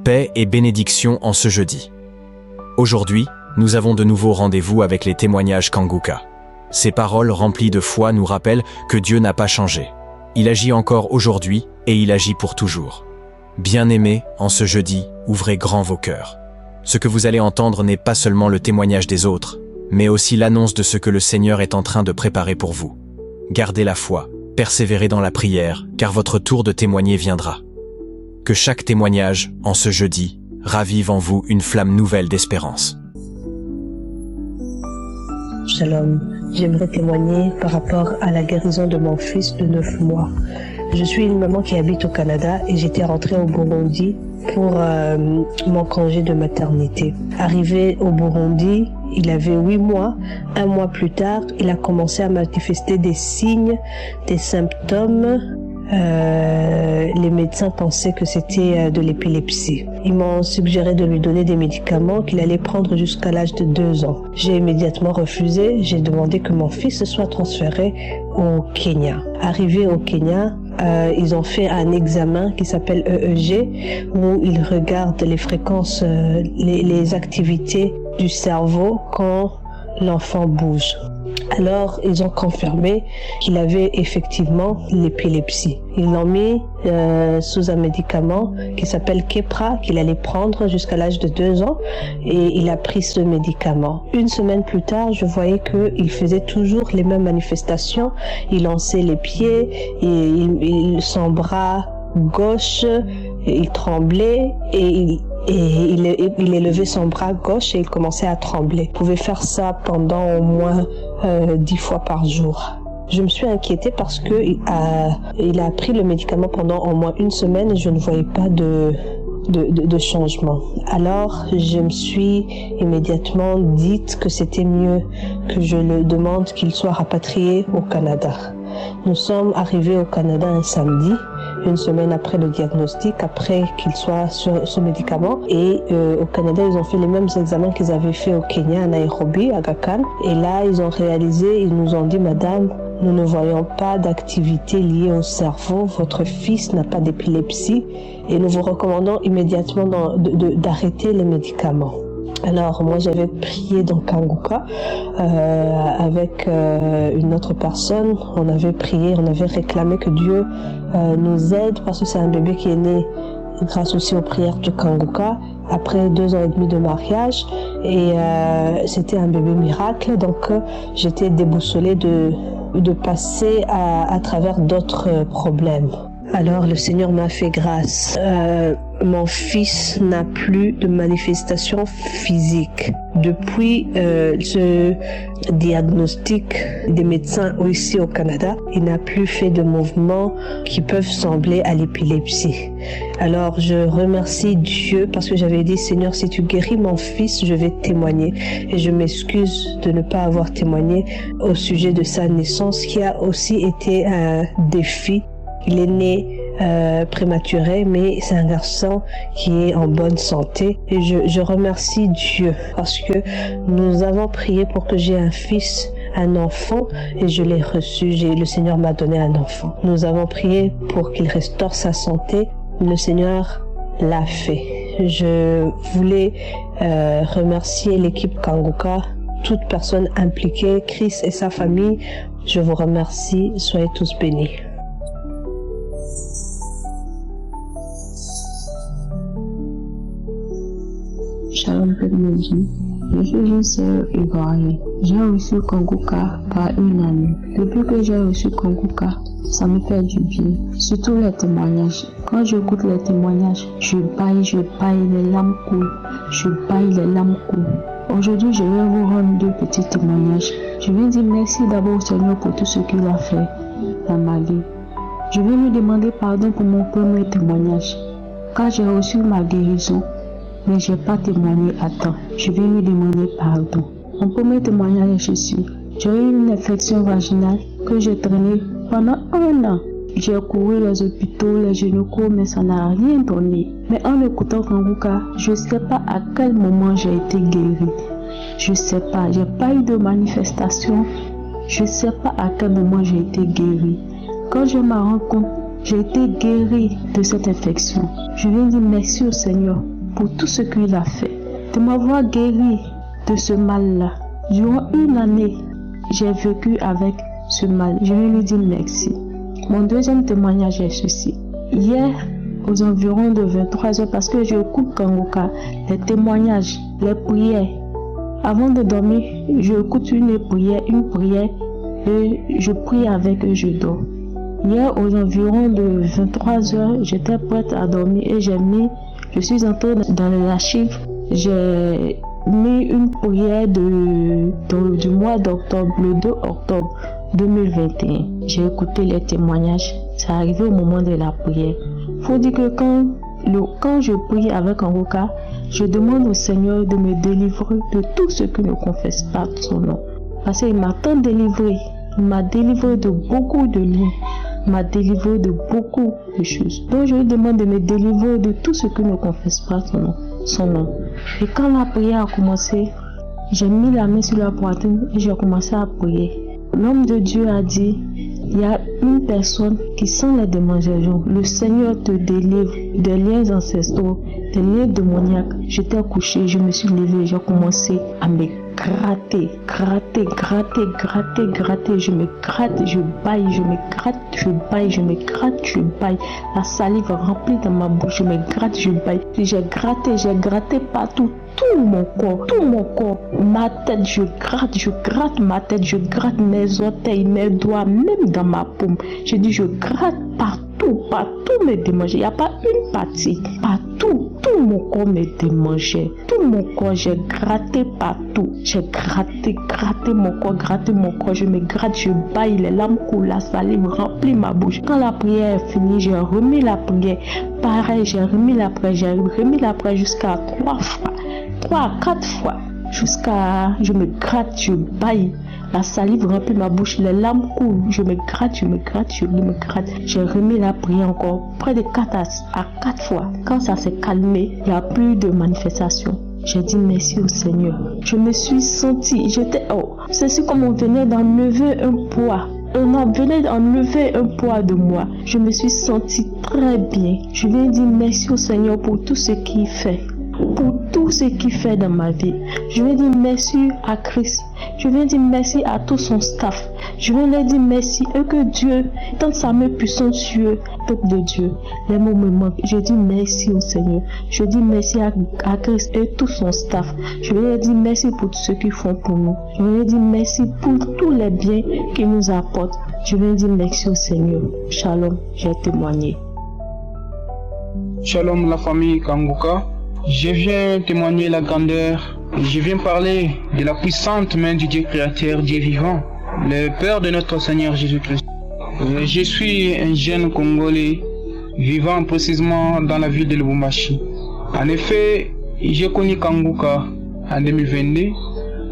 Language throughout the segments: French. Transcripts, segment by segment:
Paix et bénédiction en ce jeudi. Aujourd'hui, nous avons de nouveau rendez-vous avec les témoignages Kanguka. Ces paroles remplies de foi nous rappellent que Dieu n'a pas changé. Il agit encore aujourd'hui et il agit pour toujours. Bien-aimés, en ce jeudi, ouvrez grand vos cœurs. Ce que vous allez entendre n'est pas seulement le témoignage des autres, mais aussi l'annonce de ce que le Seigneur est en train de préparer pour vous. Gardez la foi, persévérez dans la prière, car votre tour de témoigner viendra. Que chaque témoignage, en ce jeudi, ravive en vous une flamme nouvelle d'espérance. Shalom, j'aimerais témoigner par rapport à la guérison de mon fils de 9 mois. Je suis une maman qui habite au Canada et j'étais rentrée au Burundi pour mon congé de maternité. Arrivé au Burundi, il avait 8 mois. Un mois plus tard, il a commencé à manifester des signes, des symptômes. Les médecins pensaient que c'était de l'épilepsie. Ils m'ont suggéré de lui donner des médicaments qu'il allait prendre jusqu'à l'âge de 2 ans. J'ai immédiatement refusé. J'ai demandé que mon fils soit transféré au Kenya. Arrivé au Kenya, ils ont fait un examen qui s'appelle EEG où ils regardent les fréquences, les activités du cerveau quand l'enfant bouge. Alors, ils ont confirmé qu'il avait effectivement l'épilepsie. Ils l'ont mis sous un médicament qui s'appelle Keppra, qu'il allait prendre jusqu'à l'âge de 2 ans, et il a pris ce médicament. Une semaine plus tard, je voyais qu'il faisait toujours les mêmes manifestations. Il lançait les pieds, et son bras gauche, il tremblait, et il élevait son bras gauche et il commençait à trembler. Il pouvait faire ça pendant au moins 10 fois par jour. Je me suis inquiétée parce que il a pris le médicament pendant au moins 1 semaine et je ne voyais pas de changement. Alors, je me suis immédiatement dite que c'était mieux que je le demande qu'il soit rapatrié au Canada. Nous sommes arrivés au Canada un samedi, 1 semaine après le diagnostic, après qu'il soit sur ce médicament. Et au Canada, ils ont fait les mêmes examens qu'ils avaient fait au Kenya, à Nairobi, à Aga Khan. Et là, ils ont réalisé, ils nous ont dit, Madame, nous ne voyons pas d'activité liée au cerveau. Votre fils n'a pas d'épilepsie et nous vous recommandons immédiatement d'arrêter les médicaments. Alors moi j'avais prié dans Kanguka avec une autre personne. On avait prié, on avait réclamé que Dieu nous aide parce que c'est un bébé qui est né grâce aussi aux prières de Kanguka après 2 ans et demi de mariage et c'était un bébé miracle. Donc j'étais déboussolée de passer à travers d'autres problèmes. Alors le Seigneur m'a fait grâce. Mon fils n'a plus de manifestation physique. Depuis ce diagnostic des médecins ici au Canada, il n'a plus fait de mouvements qui peuvent sembler à l'épilepsie. Alors je remercie Dieu parce que j'avais dit, Seigneur, si tu guéris mon fils, je vais témoigner. Et je m'excuse de ne pas avoir témoigné au sujet de sa naissance qui a aussi été un défi. Il est né prématuré, mais c'est un garçon qui est en bonne santé. Et je remercie Dieu parce que nous avons prié pour que j'ai un fils, un enfant, et je l'ai reçu. Le Seigneur m'a donné un enfant. Nous avons prié pour qu'il restaure sa santé. Le Seigneur l'a fait. Je voulais remercier l'équipe Kanguka, toute personne impliquée, Chris et sa famille. Je vous remercie. Soyez tous bénis. Shalom Pédologie, je suis une sœur ivoirienne. J'ai reçu Kanguka par une amie. Depuis que j'ai reçu Kanguka, ça me fait du bien. Surtout les témoignages. Quand j'écoute les témoignages, je baille, les larmes coulent. Aujourd'hui, je vais vous rendre 2 petits témoignages. Je vais dire merci d'abord au Seigneur pour tout ce qu'il a fait dans ma vie. Je vais lui demander pardon pour mon premier témoignage. Quand j'ai reçu ma guérison, mais je n'ai pas témoigné à temps. Je vais lui demander pardon. Mon premier témoignage est ceci. J'ai eu une infection vaginale que j'ai traînée pendant 1 an. J'ai couru les hôpitaux, les gynécos, mais ça n'a rien donné. Mais en écoutant Kanguka, je ne sais pas à quel moment j'ai été guérie. Je ne sais pas, j'ai pas eu de manifestation. Je ne sais pas à quel moment j'ai été guérie. Quand je me rends compte, j'ai été guérie de cette infection. Je viens dire merci au Seigneur pour tout ce qu'il a fait, de m'avoir guéri de ce mal-là. Durant une année, j'ai vécu avec ce mal. Je vais lui dire merci. Mon deuxième témoignage est ceci. Hier, aux environs de 23h, parce que j'écoute Kanguka, les témoignages, les prières. Avant de dormir, j'écoute une prière et je prie avec eux, je dors. Hier, aux environs de 23h, j'étais prête à dormir et je suis entrée dans l'archive. J'ai mis une prière du mois d'octobre, le 2 octobre 2021. J'ai écouté les témoignages. C'est arrivé au moment de la prière. Faut dire que quand je prie avec Kanguka, je demande au Seigneur de me délivrer de tout ce qui ne confesse pas son nom. Parce qu'il m'a tant délivré. Il m'a délivré de beaucoup de liens. Il m'a délivré de beaucoup de choses. Donc je lui demande de me délivrer de tout ce qui ne confesse pas son nom. Et quand la prière a commencé, j'ai mis la main sur la poitrine et j'ai commencé à prier. L'homme de Dieu a dit, il y a une personne qui sent les démangeaisons. Le Seigneur te délivre des liens ancestraux, des liens démoniaques. J'étais couché, je me suis levé, j'ai commencé à me gratter. Je me gratte, je baille, je me gratte, je baille, je me gratte, je baille. La salive remplie dans ma bouche, je me gratte, je baille. J'ai gratté partout. Tout mon corps, ma tête, je gratte ma tête, je gratte mes orteils, mes doigts, même dans ma paume. Je dis, je gratte partout me démangeait. Il n'y a pas une partie, partout, tout mon corps me démangeait. Tout mon corps, j'ai gratté partout. J'ai gratté mon corps, je me gratte, je baille, les larmes coulent, la salive remplit ma bouche. Quand la prière est finie, j'ai remis la prière. Pareil, j'ai remis la prière jusqu'à 3 fois. 3 à 4 fois, jusqu'à je me gratte, je baille, la salive remplit ma bouche, les larmes coulent, je me gratte. J'ai remis la prière encore près de 4 à 4 fois. Quand ça s'est calmé, il n'y a plus de manifestation. J'ai dit merci au Seigneur. Je me suis sentie, c'est comme on venait d'enlever un poids. On venait d'enlever un poids de moi. Je me suis sentie très bien. Je viens dire merci au Seigneur pour tout ce qu'il fait. Pour tout ce qu'il fait dans ma vie. Je vais dire merci à Christ. Je vais dire merci à tout son staff. Je vais leur dire merci et que Dieu tende sa main puissante sur eux, peuple de Dieu. Les mots me manquent. Je dis merci au Seigneur. Je dis merci à Christ et tout son staff. Je vais leur dire merci pour tout ce qu'ils font pour nous. Je vais leur dire merci pour tous les biens qu'ils nous apportent. Je vais dire merci au Seigneur. Shalom, j'ai témoigné. Shalom la famille Kanguka. Je viens témoigner la grandeur, je viens parler de la puissante main du Dieu créateur, Dieu vivant, le Père de notre Seigneur Jésus-Christ. Je suis un jeune Congolais vivant précisément dans la ville de Lubumbashi. En effet, j'ai connu Kanguka en 2022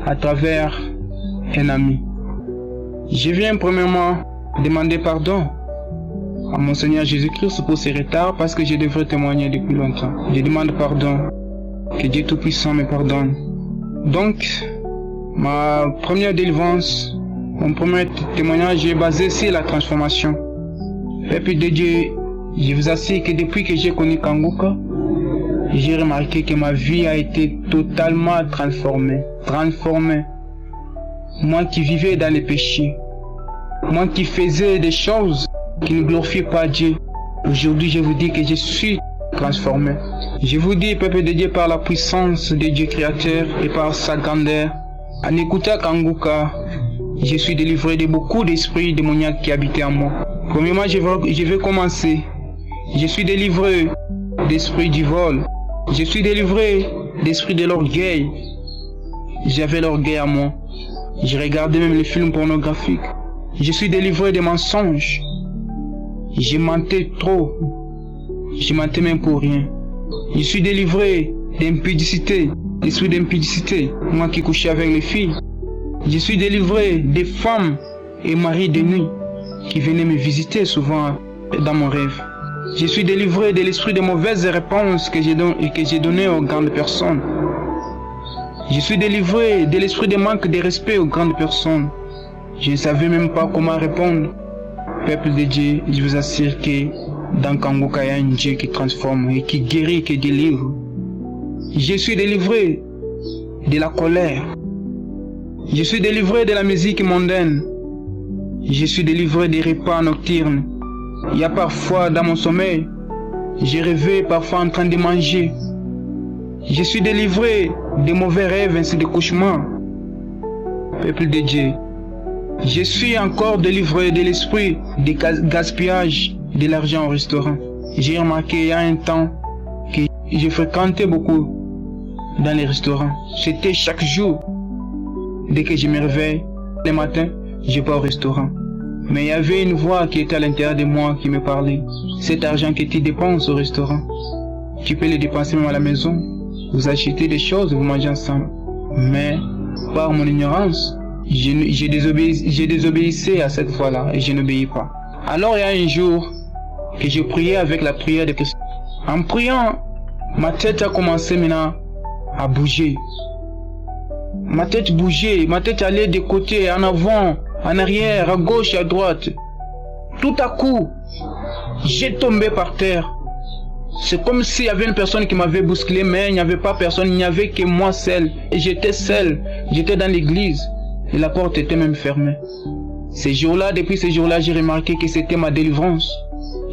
à travers un ami. Je viens premièrement demander pardon à mon Seigneur Jésus-Christ pour ce retard parce que je devrais témoigner depuis longtemps. Je demande pardon, que Dieu Tout-Puissant me pardonne. Donc, ma première délivrance, mon premier témoignage est basé sur la transformation. Peuple de Dieu, je vous assure que depuis que j'ai connu Kanguka, j'ai remarqué que ma vie a été totalement transformée. Moi qui vivais dans les péchés, moi qui faisais des choses qui ne glorifient pas Dieu. Aujourd'hui, je vous dis que je suis transformé. Je vous dis, peuple de Dieu, par la puissance de Dieu créateur et par sa grandeur, en écoutant Kanguka, je suis délivré de beaucoup d'esprits démoniaques qui habitaient en moi. Premièrement, je vais commencer. Je suis délivré d'esprit du vol. Je suis délivré d'esprit de l'orgueil. J'avais l'orgueil à moi. Je regardais même les films pornographiques. Je suis délivré des mensonges. Je mentais trop. Je mentais même pour rien. Je suis délivré d'impudicité. L'esprit d'impudicité. Moi qui couchais avec les filles. Je suis délivré des femmes et maris de nuit qui venaient me visiter souvent dans mon rêve. Je suis délivré de l'esprit de mauvaises réponses que j'ai donné aux grandes personnes. Je suis délivré de l'esprit de manque de respect aux grandes personnes. Je ne savais même pas comment répondre. Peuple de Dieu, je vous assure que dans Kanguka, il y a un Dieu qui transforme et qui guérit, qui délivre. Je suis délivré de la colère. Je suis délivré de la musique mondaine. Je suis délivré des repas nocturnes. Il y a parfois dans mon sommeil, j'ai rêvé parfois en train de manger. Je suis délivré des mauvais rêves ainsi de cauchemars. Peuple de Dieu, je suis encore délivré de l'esprit de gaspillage de l'argent au restaurant. J'ai remarqué il y a un temps que je fréquentais beaucoup dans les restaurants. C'était chaque jour. Dès que je me réveille, le matin, je vais au restaurant. Mais il y avait une voix qui était à l'intérieur de moi qui me parlait. Cet argent que tu dépenses au restaurant, tu peux le dépenser même à la maison. Vous achetez des choses, vous mangez ensemble. Mais par mon ignorance, j'ai désobéissé à cette voix-là et je n'obéis pas. Alors il y a un jour que je priais avec la prière de Christ. En priant, ma tête a commencé maintenant à bouger. Ma tête bougeait, ma tête allait de côté, en avant, en arrière, à gauche, à droite. Tout à coup, j'ai tombé par terre. C'est comme s'il y avait une personne qui m'avait bousculé, mais il n'y avait pas personne, il n'y avait que moi seul. Et j'étais seul, j'étais dans l'église et la porte était même fermée. Depuis ces jours-là, j'ai remarqué que c'était ma délivrance.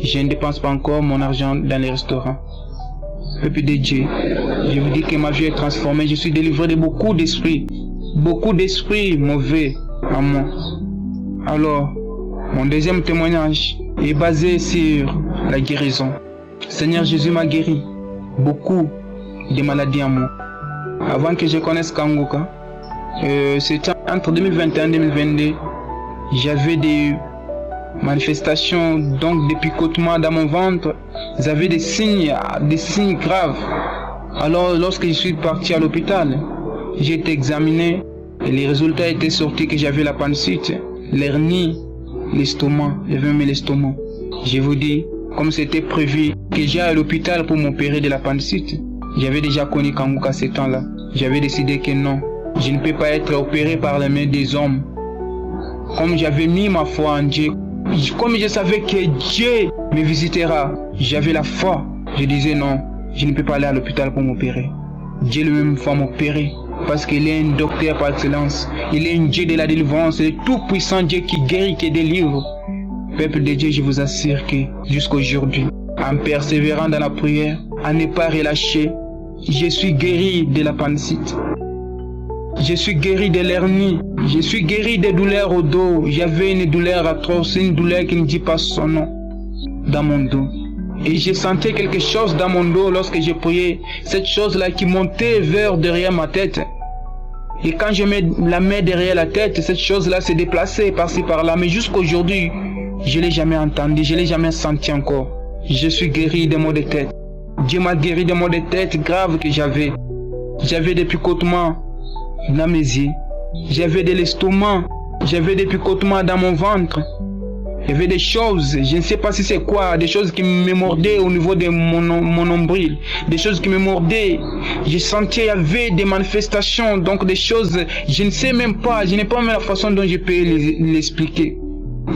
Je ne dépense pas encore mon argent dans les restaurants. Peuple de Dieu, je vous dis que ma vie est transformée. Je suis délivré de beaucoup d'esprits mauvais en moi. Alors, mon deuxième témoignage est basé sur la guérison. Seigneur Jésus m'a guéri beaucoup de maladies en moi. Avant que je connaisse Kanguka, c'était entre 2021 et 2022, j'avais des manifestations, donc des picotements dans mon ventre. J'avais des signes graves. Alors lorsque je suis parti à l'hôpital, j'ai été examiné et les résultats étaient sortis que j'avais l'appendicite, l'hernie, l'estomac, j'avais même l'estomac. Je vous dis, comme c'était prévu que j'aille à l'hôpital pour m'opérer de l'appendicite, j'avais déjà connu Kanguka ce temps-là. J'avais décidé que non, je ne peux pas être opéré par les mains des hommes. Comme j'avais mis ma foi en Dieu, comme je savais que Dieu me visitera, j'avais la foi. Je disais non, je ne peux pas aller à l'hôpital pour m'opérer. Dieu lui-même va m'opérer parce qu'il est un docteur par excellence. Il est un Dieu de la délivrance, il est tout puissant Dieu qui guérit, qui délivre. Peuple de Dieu, je vous assure que jusqu'aujourd'hui, en persévérant dans la prière, à ne pas relâcher, je suis guéri de l'appendicite. Je suis guéri de l'hernie. Je suis guéri des douleurs au dos. J'avais une douleur atroce, une douleur qui ne dit pas son nom dans mon dos. Et je sentais quelque chose dans mon dos lorsque je priais. Cette chose-là qui montait vers derrière ma tête. Et quand je mets la main derrière la tête, cette chose-là s'est déplacée par-ci par-là. Mais jusqu'aujourd'hui, je ne l'ai jamais entendu, je ne l'ai jamais senti encore. Je suis guéri des maux de tête. Dieu m'a guéri des maux de tête graves que j'avais. J'avais des picotements dans mes yeux. J'avais de l'estomac. J'avais des picotements dans mon ventre. Il y avait des choses, je ne sais pas si c'est quoi, des choses qui me mordaient au niveau de mon nombril, des choses qui me mordaient. Je sentais, il y avait des manifestations, donc des choses, je ne sais même pas, je n'ai pas même la façon dont je peux l'expliquer.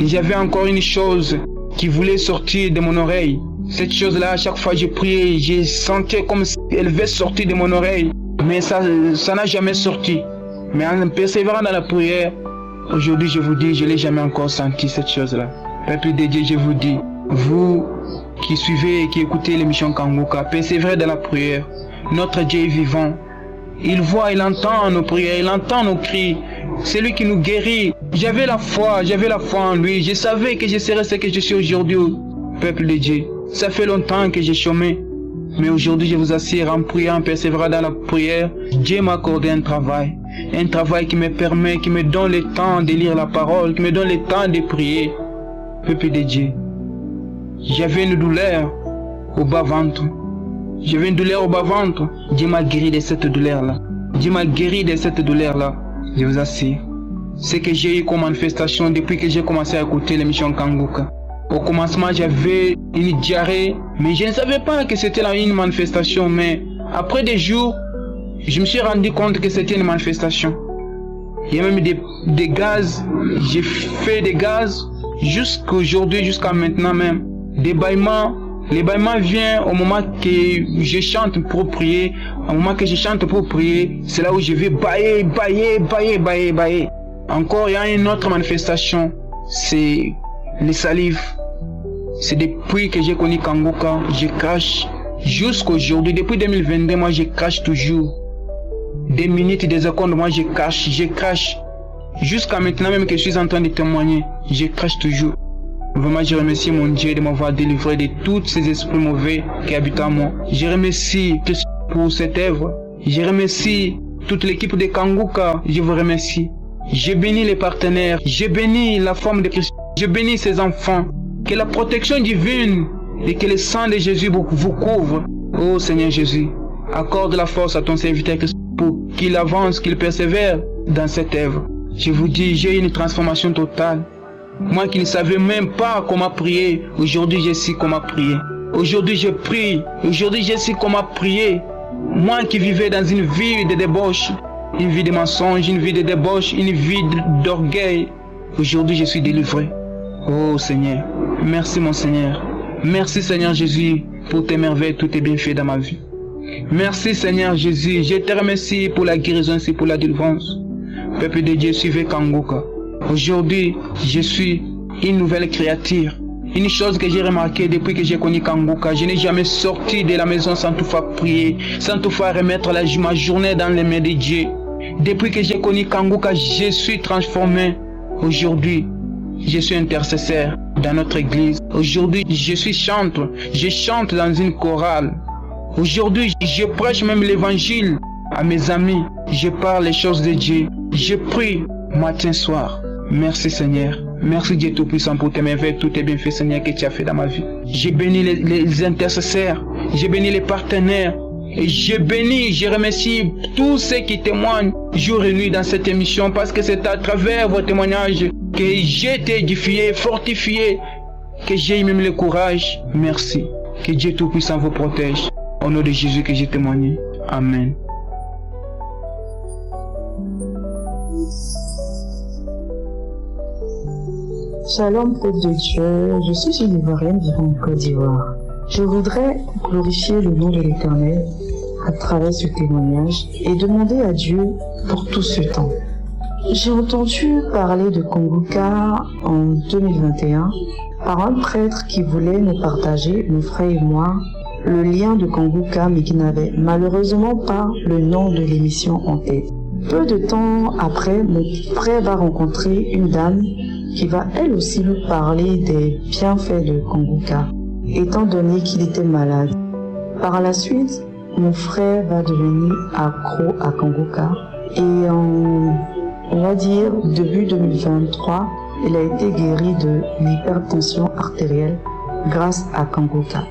J'avais encore une chose qui voulait sortir de mon oreille. Cette chose-là, à chaque fois que je priais, je sentais comme si elle devait sortir de mon oreille. Mais ça n'a jamais sorti. Mais en persévérant dans la prière, aujourd'hui, je vous dis, je ne l'ai jamais encore senti cette chose-là. Peuple de Dieu, je vous dis, vous qui suivez et qui écoutez l'émission Kanguka, persévérez dans la prière. Notre Dieu est vivant. Il voit, il entend nos prières, il entend nos cris. C'est lui qui nous guérit. J'avais la foi en lui. Je savais que je serais ce que je suis aujourd'hui. Peuple de Dieu, ça fait longtemps que j'ai chômé. Mais aujourd'hui, je vous assure, en priant, en persévérant dans la prière, Dieu m'a accordé un travail. Un travail qui me permet, qui me donne le temps de lire la parole, qui me donne le temps de prier. Peuple de Dieu, j'avais une douleur au bas-ventre. J'avais une douleur au bas-ventre. Dieu m'a guéri de cette douleur-là. Dieu m'a guéri de cette douleur-là. Je vous assure. Ce que j'ai eu comme manifestation depuis que j'ai commencé à écouter l'émission Kanguka. Au commencement, j'avais une diarrhée, mais je ne savais pas que c'était une manifestation. Mais après des jours, je me suis rendu compte que c'était une manifestation. Il y a même des gaz. J'ai fait des gaz jusqu'aujourd'hui, jusqu'à maintenant même. Des bâillements, L'ébaillement vient au moment que je chante pour prier. Au moment que je chante pour prier, c'est là où je vais bailler. Encore, il y a une autre manifestation, c'est les salives. C'est depuis que j'ai connu Kanguka, je crache jusqu'aujourd'hui. Depuis 2022, moi je crache toujours. Des minutes, des secondes, moi je crache. Jusqu'à maintenant même que je suis en train de témoigner, je crache toujours. Vraiment, je remercie mon Dieu de m'avoir délivré de tous ces esprits mauvais qui habitent en moi. Je remercie Christ pour cette œuvre. Je remercie toute l'équipe de Kanguka. Je vous remercie. Je bénis les partenaires. Je bénis la femme de Christ. Je bénis ses enfants. Que la protection divine et que le sang de Jésus vous couvre. Oh Seigneur Jésus, accorde la force à ton serviteur Christ pour qu'il avance, qu'il persévère dans cette œuvre. Je vous dis, j'ai une transformation totale. Moi qui ne savais même pas comment prier, aujourd'hui je sais comment prier. Aujourd'hui je prie, aujourd'hui je sais comment prier. Moi qui vivais dans une vie de débauche, une vie de mensonge, une vie de débauche, une vie d'orgueil, aujourd'hui je suis délivré. Oh Seigneur, merci mon Seigneur. Merci Seigneur Jésus pour tes merveilles, tous tes bienfaits dans ma vie. Merci Seigneur Jésus, je te remercie pour la guérison et pour la délivrance. Peuple de Dieu, suivez Kanguka. Aujourd'hui, je suis une nouvelle créature. Une chose que j'ai remarqué depuis que j'ai connu Kanguka, je n'ai jamais sorti de la maison sans toutefois prier, sans toutefois remettre ma journée dans les mains de Dieu. Depuis que j'ai connu Kanguka, je suis transformé. Aujourd'hui, je suis intercesseur dans notre église. Aujourd'hui, je suis chanteur. Je chante dans une chorale. Aujourd'hui, je prêche même l'évangile à mes amis. Je parle les choses de Dieu. Je prie matin, soir. Merci Seigneur. Merci Dieu Tout-Puissant pour tes merveilles, tous tes bienfaits Seigneur que tu as fait dans ma vie. J'ai béni les intercesseurs, j'ai béni les partenaires, et je remercie tous ceux qui témoignent jour et nuit dans cette émission parce que c'est à travers vos témoignages que j'ai été édifié, fortifié, que j'ai eu même le courage. Merci. Que Dieu Tout-Puissant vous protège. Au nom de Jésus que j'ai témoigné. Amen. Shalom, peuple de Dieu, je suis une Ivoirienne vivant en Côte d'Ivoire. Je voudrais glorifier le nom de l'Éternel à travers ce témoignage et demander à Dieu pour tout ce temps. J'ai entendu parler de Kanguka en 2021 par un prêtre qui voulait nous partager, mon frère et moi, le lien de Kanguka mais qui n'avait malheureusement pas le nom de l'émission en tête. Peu de temps après, mon frère va rencontrer une dame qui va elle aussi nous parler des bienfaits de Kanguka, étant donné qu'il était malade. Par la suite, mon frère va devenir accro à Kanguka et on va dire début 2023, il a été guéri de l'hypertension artérielle grâce à Kanguka.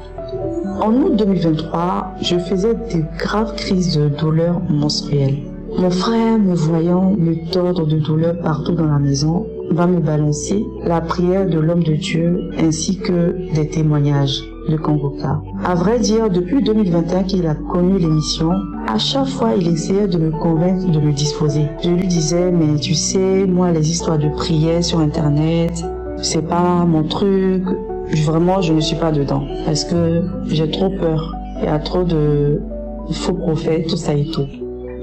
En août 2023, je faisais de graves crises de douleurs menstruelles. Mon frère, me voyant me tordre de douleur partout dans la maison, va me balancer la prière de l'homme de Dieu ainsi que des témoignages de Kanguka. À vrai dire, depuis 2021 qu'il a connu l'émission, à chaque fois il essayait de me convaincre de me disposer. Je lui disais, mais tu sais, moi les histoires de prière sur internet, c'est pas mon truc. Vraiment, je ne suis pas dedans parce que j'ai trop peur. Il y a trop de faux prophètes, tout ça et tout.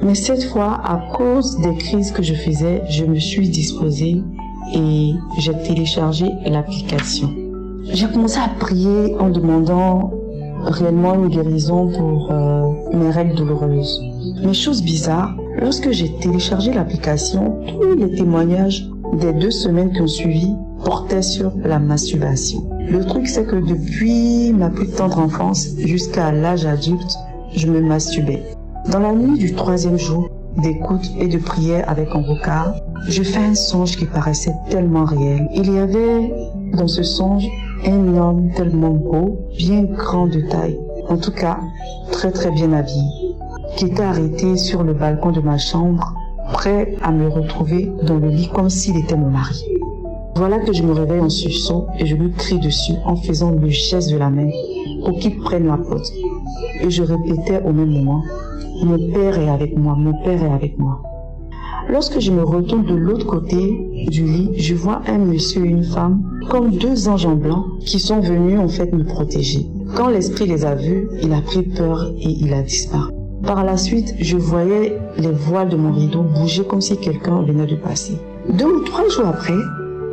Mais cette fois, à cause des crises que je faisais, je me suis disposée et j'ai téléchargé l'application. J'ai commencé à prier en demandant réellement une guérison pour mes règles douloureuses. Mais chose bizarre, lorsque j'ai téléchargé l'application, tous les témoignages des 2 semaines qui ont suivi portaient sur la masturbation. Le truc, c'est que depuis ma plus tendre enfance jusqu'à l'âge adulte, je me masturbais. Dans la nuit du 3e jour d'écoute et de prière avec Kanguka, je fais un songe qui paraissait tellement réel. Il y avait dans ce songe un homme tellement beau, bien grand de taille, en tout cas très très bien habillé, qui était arrêté sur le balcon de ma chambre, prêt à me retrouver dans le lit comme s'il était mon mari. Voilà que je me réveille en sursaut et je lui crie dessus en faisant le geste de la main pour qu'il prenne la porte. Et je répétais au même moment, mon père est avec moi, mon père est avec moi. Lorsque je me retourne de l'autre côté du lit, je vois un monsieur et une femme, comme 2 anges en blanc, qui sont venus en fait me protéger. Quand l'esprit les a vus, il a pris peur et il a disparu. Par la suite, je voyais les voiles de mon rideau bouger comme si quelqu'un venait de passer. 2 ou 3 jours après,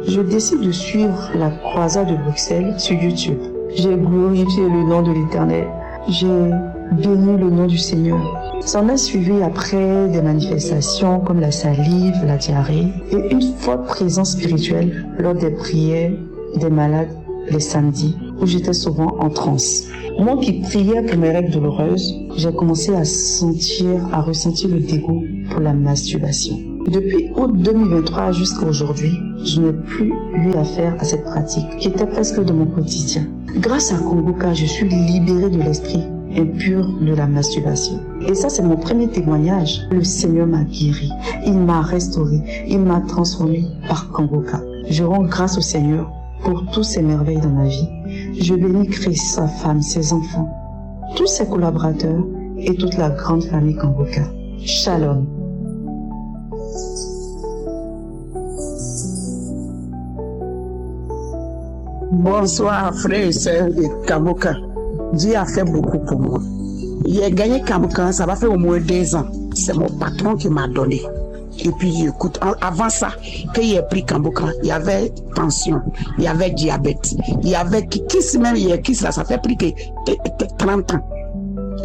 je décide de suivre la croisade de Bruxelles sur YouTube. J'ai glorifié le nom de l'Éternel. J'ai béni le nom du Seigneur. S'en a suivi après des manifestations comme la salive, la diarrhée et une forte présence spirituelle lors des prières des malades les samedis où j'étais souvent en transe. Moi qui priais pour mes règles douloureuses, j'ai commencé à ressentir le dégoût pour la masturbation. Depuis août 2023 jusqu'à aujourd'hui, je n'ai plus eu affaire à cette pratique qui était presque de mon quotidien. Grâce à Kongoka, je suis libérée de l'esprit impur de la masturbation. Et ça, c'est mon premier témoignage. Le Seigneur m'a guéri, il m'a restauré, il m'a transformé par Kongoka. Je rends grâce au Seigneur pour toutes ces merveilles dans ma vie. Je bénis Christ, sa femme, ses enfants, tous ses collaborateurs et toute la grande famille Kongoka. Shalom. Bonsoir frères et sœurs de Kongoka. Dieu a fait beaucoup pour moi. J'ai gagné Kongoka, ça va faire au moins 2 ans. C'est mon patron qui m'a donné. Et puis écoute, avant ça, quand j'ai pris Kongoka, il y avait tension, il y avait diabète, il y avait kiss même, il y a kiss là, ça fait plus que 30 ans.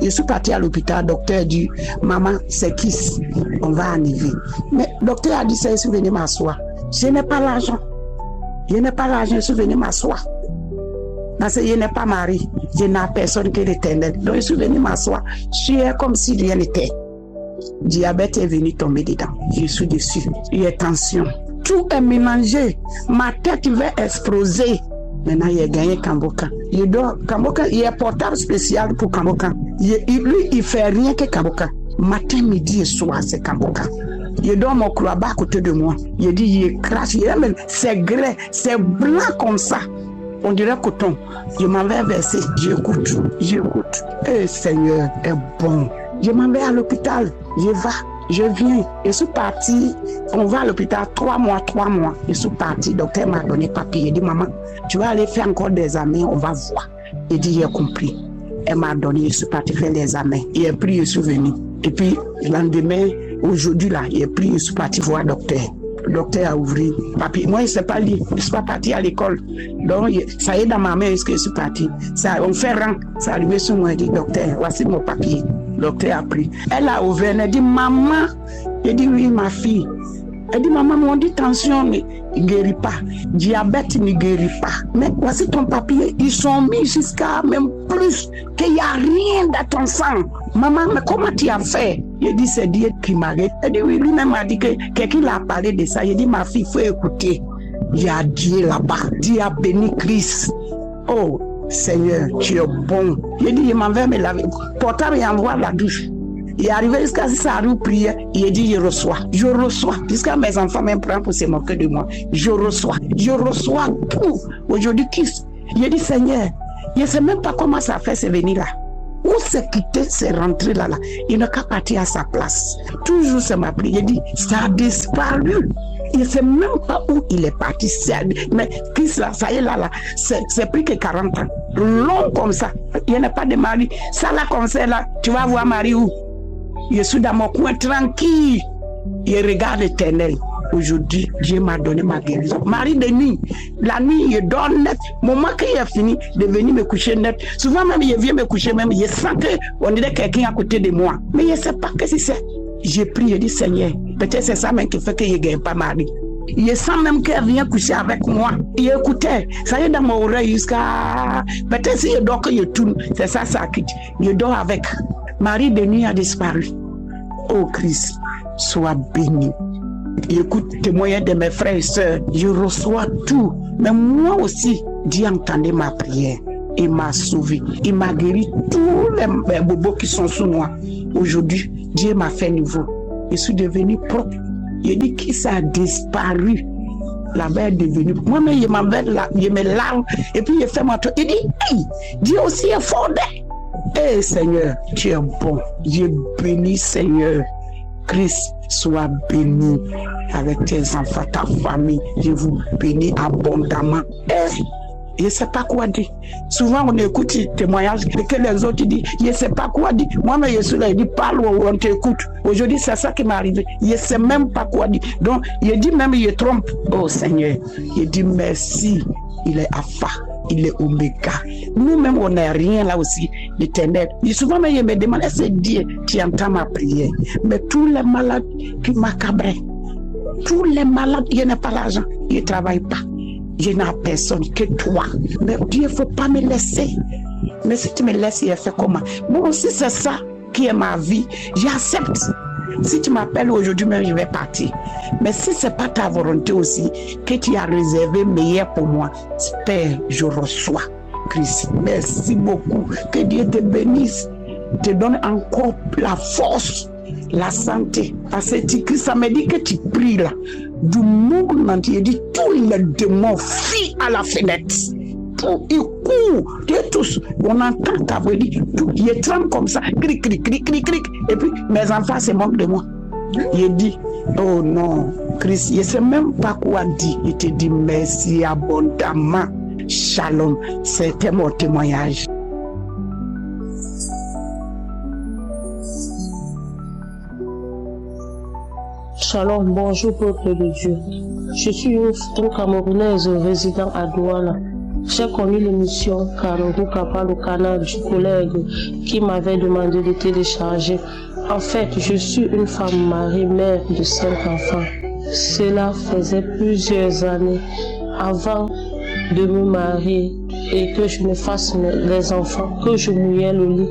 Je suis parti à l'hôpital, le docteur dit, maman, c'est kiss, on va enlever. Mais le docteur a dit, je suis venu m'asseoir. Je n'ai pas l'argent. Je n'ai pas l'argent, je suis venu m'asseoir. Parce que je n'ai pas mari, je n'ai personne que l'Éternel. Donc je suis venu m'asseoir. Je suis comme si rien n'était. Diabète est venu tomber dedans. Je suis dessus. Il y a tension. Tout est mélangé. Ma tête va exploser. Maintenant, il a gagné Kongoka. Kongoka, il y a un portable spécial pour Kongoka. Lui, il fait rien que Kongoka. Matin, midi et soir, c'est Kongoka. Il donne mon croix-bas à côté de moi. Il dit, il crache. C'est grès, c'est blanc comme ça. On dirait coton. Je m'en vais verser. J'écoute. Eh, Seigneur est bon. Je m'en vais à l'hôpital. Je viens. Je suis parti. On va à l'hôpital 3 mois. Je suis parti. Le docteur m'a donné papier. Il dit, maman, tu vas aller faire encore des examens. On va voir. Il dit, j'ai compris. Elle m'a donné. Je suis parti faire des examens. Et puis, je suis venu. Et puis, le lendemain, aujourd'hui, là, et puis, je suis parti voir le docteur. Le docteur a ouvert papier. Moi, je ne sais pas lire. Je ne suis pas parti à l'école. Donc, ça y est dans ma main, est-ce que je suis parti. Ça, on fait rang. Ça est arrivé sur moi. Il dit, docteur, voici mon papier. Le docteur a pris. Elle a ouvert. Elle dit, maman. Elle dit, oui, ma fille. Elle dit, maman, on dit tension ne guérit pas. Diabète ne guérit pas. Mais voici ton papier. Ils sont mis jusqu'à même plus qu'il n'y a rien dans ton sang. Maman, mais comment tu as fait? Il dit, c'est Dieu qui m'a dit. Elle dit, oui, lui-même m'a dit que quelqu'un a parlé de ça. Il dit, ma fille, il faut écouter. Il y a Dieu là-bas. Dieu a béni Christ. Oh, Seigneur, tu es bon. Il dit, je m'en vais me laver. Portable et envoie la douche. Il est arrivé jusqu'à sa rue prière. Il a dit, je reçois. Jusqu'à mes enfants me prennent pour se moquer de moi. Je reçois tout. Aujourd'hui, Christ. Il a dit, Seigneur, je ne sais même pas comment ça fait se venir là. Où c'est quitté, c'est rentré là. Il n'a qu'à partir à sa place. Toujours, c'est ma prière. Il dit, ça a disparu. Il ne sait même pas où il est parti. Mais Christ, là, ça y est, là, c'est plus que 40 ans. Long comme ça. Il n'y a pas de mari. Ça, là, comme ça, là, tu vas voir Marie où? Je suis dans mon coin tranquille. Je regarde l'Éternel. Aujourd'hui, Dieu m'a donné ma guérison. Marie de nuit, la nuit, je dors net. Moment qu'il a fini de venir me coucher net. Souvent même, je viens me coucher même, je sens qu'on dirait quelqu'un à côté de moi. Mais je ne sais pas ce que c'est. J'ai prié, je dis, Seigneur, peut-être c'est ça même qui fait que je ne gagne pas Marie. Je sens même qu'elle vient coucher avec moi. Et écoutez, ça y est dans mon oreille jusqu'à... Peut-être si je dors que je tourne, c'est ça, ça quitte. Je dors avec. Marie de nuit a disparu. Oh Christ, sois béni. Écoute, témoignage de mes frères et sœurs, je reçois tout. Mais moi aussi, Dieu entendait ma prière. Il m'a sauvé. Il m'a guéri tous les bobos qui sont sous moi. Aujourd'hui, Dieu m'a fait nouveau. Je suis devenu propre. Il dit que ça a disparu. La mère est devenue. Moi-même, je me lave. Et puis, je fais mon tour. Il dit, hey, Dieu aussi est fondé. Eh Seigneur, tu es bon. Dieu béni, Seigneur. Christ soit béni avec tes enfants, ta famille. Je vous bénis abondamment. Je ne sais pas quoi dire. Souvent, on écoute les témoignages que les autres disent. Je ne sais pas quoi dire. Moi-même, je suis là, je dis parle ou on t'écoute. Aujourd'hui, c'est ça qui m'est arrivé. Je ne sais même pas quoi dire. Donc, je dis même, je trompe. Oh Seigneur, je dis merci. Il est Alpha, il est Oméga. Nous-mêmes, on n'est rien là aussi, l'Éternel. Et souvent, je me demande, est-ce que Dieu, tu entends ma prière? Mais tous les malades qui m'accabraient, tous les malades, il n'y a pas l'argent, ils ne travaillent pas. Je n'ai personne que toi. Mais Dieu, il ne faut pas me laisser. Mais si tu me laisses, il fait comment? Moi aussi, c'est ça qui est ma vie. J'accepte. Si tu m'appelles aujourd'hui même, je vais partir. Mais si ce n'est pas ta volonté aussi, que tu as réservé meilleur pour moi, Père, je reçois. Christ, merci beaucoup. Que Dieu te bénisse, te donne encore la force, la santé. Parce que ça me dit que tu pries là. Du monde entier, dit tous les démons fuient à la fenêtre. Ils courent, tous. On entend ta voix, ils tremblent comme ça, cric, cric, cric, cric, cric. Et puis mes enfants se moquent de moi. Il dit, oh non, Christ, je ne sais même pas quoi dire. Il te dit merci abondamment. Shalom, c'était mon témoignage. Shalom, bonjour peuple de Dieu. Je suis une Camerounaise résidant à Douala. J'ai connu l'émission Kanguka par le canal du collègue qui m'avait demandé de télécharger. En fait, je suis une femme mariée, mère de 5 enfants. Cela faisait plusieurs années avant de me marier et que je me fasse les enfants, que je mouillais le lit.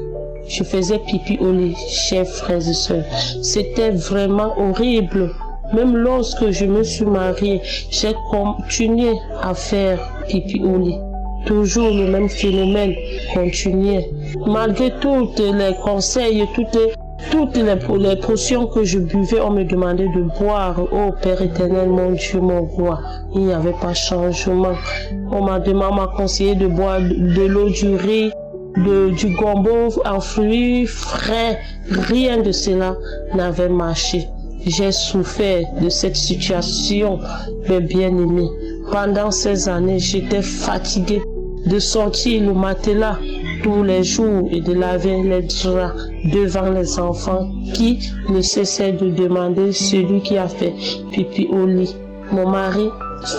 Je faisais pipi au lit, chers frères et sœurs. C'était vraiment horrible. Même lorsque je me suis mariée, j'ai continué à faire pipi au lit. Toujours le même phénomène continuait. Malgré tous les conseils, toutes les potions que je buvais, on me demandait de boire. Oh Père éternel, mon Dieu, mon roi, il n'y avait pas changement. On m'a conseillé de boire de l'eau, du riz, du gombo en fruits frais. Rien de cela n'avait marché. J'ai souffert de cette situation, mes bien-aimés. Pendant ces années, j'étais fatiguée de sortir le matelas tous les jours et de laver les draps devant les enfants qui ne cessaient de demander celui qui a fait pipi au lit. Mon mari,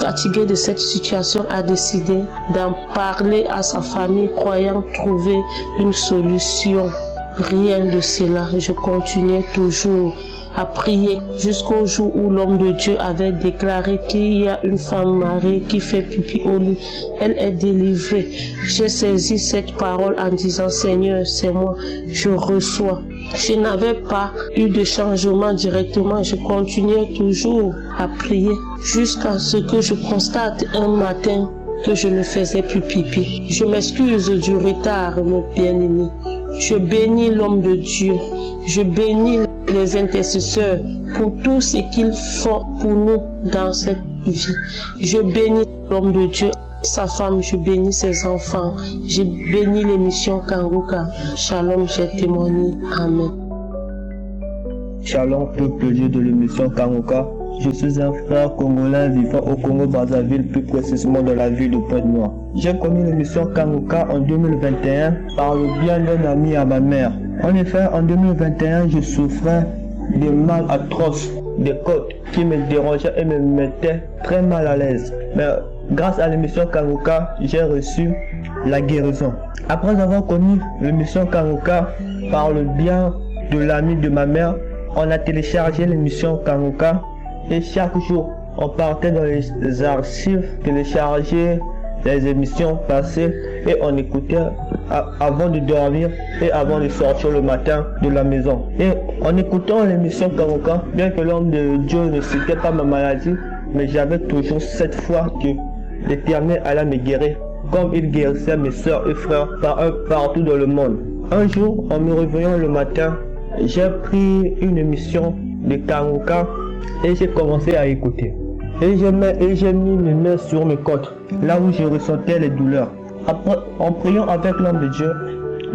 fatigué de cette situation, a décidé d'en parler à sa famille, croyant trouver une solution. Rien de cela. Je continuais toujours à prier jusqu'au jour où l'homme de Dieu avait déclaré qu'il y a une femme mariée qui fait pipi au lit. Elle est délivrée. J'ai saisi cette parole en disant, Seigneur, c'est moi, je reçois. Je n'avais pas eu de changement directement. Je continuais toujours à prier jusqu'à ce que je constate un matin que je ne faisais plus pipi. Je m'excuse du retard, mon bien-aimé. Je bénis l'homme de Dieu. Je bénis les intercesseurs pour tout ce qu'ils font pour nous dans cette vie. Je bénis l'homme de Dieu, sa femme, je bénis ses enfants. Je bénis l'émission Kanguka. Shalom, j'ai témoigné. Amen. Shalom, peuple Dieu de l'émission Kanguka. Je suis un frère congolais vivant au Congo-Brazzaville, plus précisément dans la ville de Pointe-Noire. J'ai connu l'émission Kanguka en 2021 par le bien d'un ami à ma mère. En effet, en 2021, je souffrais de mal atroces, des côtes qui me dérangeaient et me mettaient très mal à l'aise. Mais grâce à l'émission Kanguka, j'ai reçu la guérison. Après avoir connu l'émission Kanguka par le bien de l'ami de ma mère, on a téléchargé l'émission Kanguka. Et chaque jour, on partait dans les archives, télécharger les émissions passées et on écoutait avant de dormir et avant de sortir le matin de la maison. Et en écoutant l'émission Kanguka, bien que l'homme de Dieu ne citait pas ma maladie, mais j'avais toujours cette foi que l'Éternel allait me guérir, comme il guérissait mes soeurs et frères partout dans le monde. Un jour, en me réveillant le matin, j'ai pris une émission de Kanguka et j'ai commencé à écouter. Et j'ai mis mes mains sur mes côtes, là où je ressentais les douleurs. Après, en priant avec l'homme de Dieu,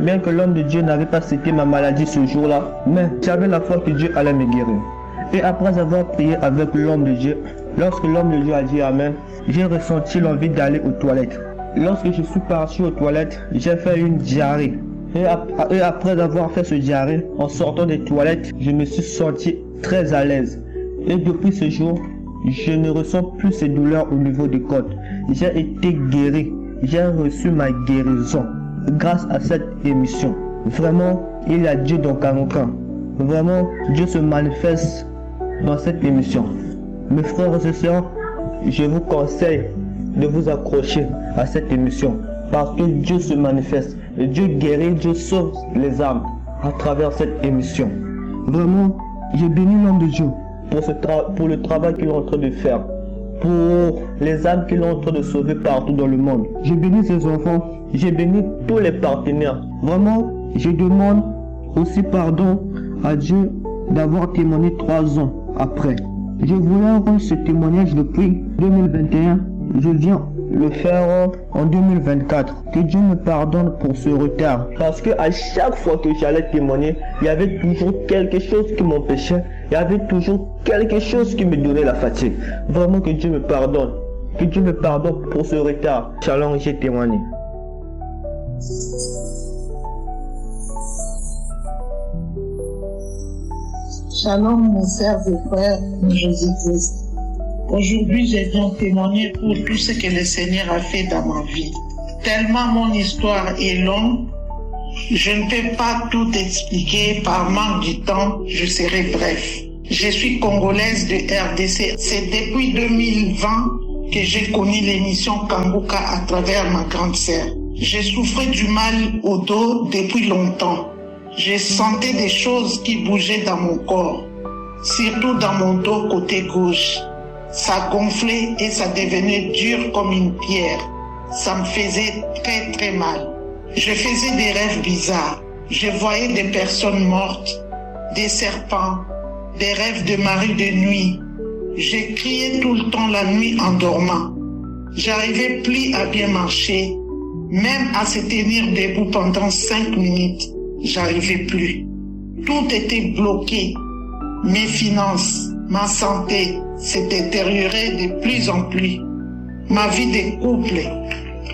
bien que l'homme de Dieu n'avait pas cité ma maladie ce jour-là, mais j'avais la foi que Dieu allait me guérir. Et après avoir prié avec l'homme de Dieu, lorsque l'homme de Dieu a dit Amen, j'ai ressenti l'envie d'aller aux toilettes. lorsque je suis parti aux toilettes, j'ai fait une diarrhée. Et après avoir fait ce diarrhée, en sortant des toilettes, je me suis senti très à l'aise. Et depuis ce jour, je ne ressens plus ces douleurs au niveau des côtes. J'ai été guéri. J'ai reçu ma guérison grâce à cette émission. Vraiment, il y a Dieu dans Kangoka. Vraiment, Dieu se manifeste dans cette émission. Mes frères et sœurs, je vous conseille de vous accrocher à cette émission parce que Dieu se manifeste. Dieu guérit, Dieu sauve les âmes à travers cette émission. Vraiment, j'ai béni l'homme de Dieu pour le travail qu'il est en train de faire, pour les âmes qu'il est en train de sauver partout dans le monde. J'ai béni ses enfants, j'ai béni tous les partenaires. Vraiment, je demande aussi pardon à Dieu d'avoir témoigné 3 ans après. Je voulais rendre ce témoignage depuis 2021. Je viens le faire en 2024. Que Dieu me pardonne pour ce retard. Parce que à chaque fois que j'allais témoigner, il y avait toujours quelque chose qui m'empêchait. Il y avait toujours quelque chose qui me donnait la fatigue. Vraiment que Dieu me pardonne. Que Dieu me pardonne pour ce retard. Shalom, j'ai témoigné. Shalom, mon frère et frère de Jésus-Christ. Aujourd'hui, je viens témoigner pour tout ce que le Seigneur a fait dans ma vie. Tellement mon histoire est longue, je ne peux pas tout expliquer par manque du temps, je serai bref. Je suis congolaise de RDC. C'est depuis 2020 que j'ai connu l'émission Kangoka à travers ma grande sœur. Je souffrais du mal au dos depuis longtemps. Je sentais des choses qui bougeaient dans mon corps, surtout dans mon dos côté gauche. Ça gonflait et ça devenait dur comme une pierre. Ça me faisait très très mal. Je faisais des rêves bizarres. Je voyais des personnes mortes, des serpents, des rêves de mari de nuit. Je criais tout le temps la nuit en dormant. J'arrivais plus à bien marcher, même à se tenir debout pendant 5 minutes. J'arrivais plus. Tout était bloqué. Mes finances, ma santé s'est détériorée de plus en plus. Ma vie de couple,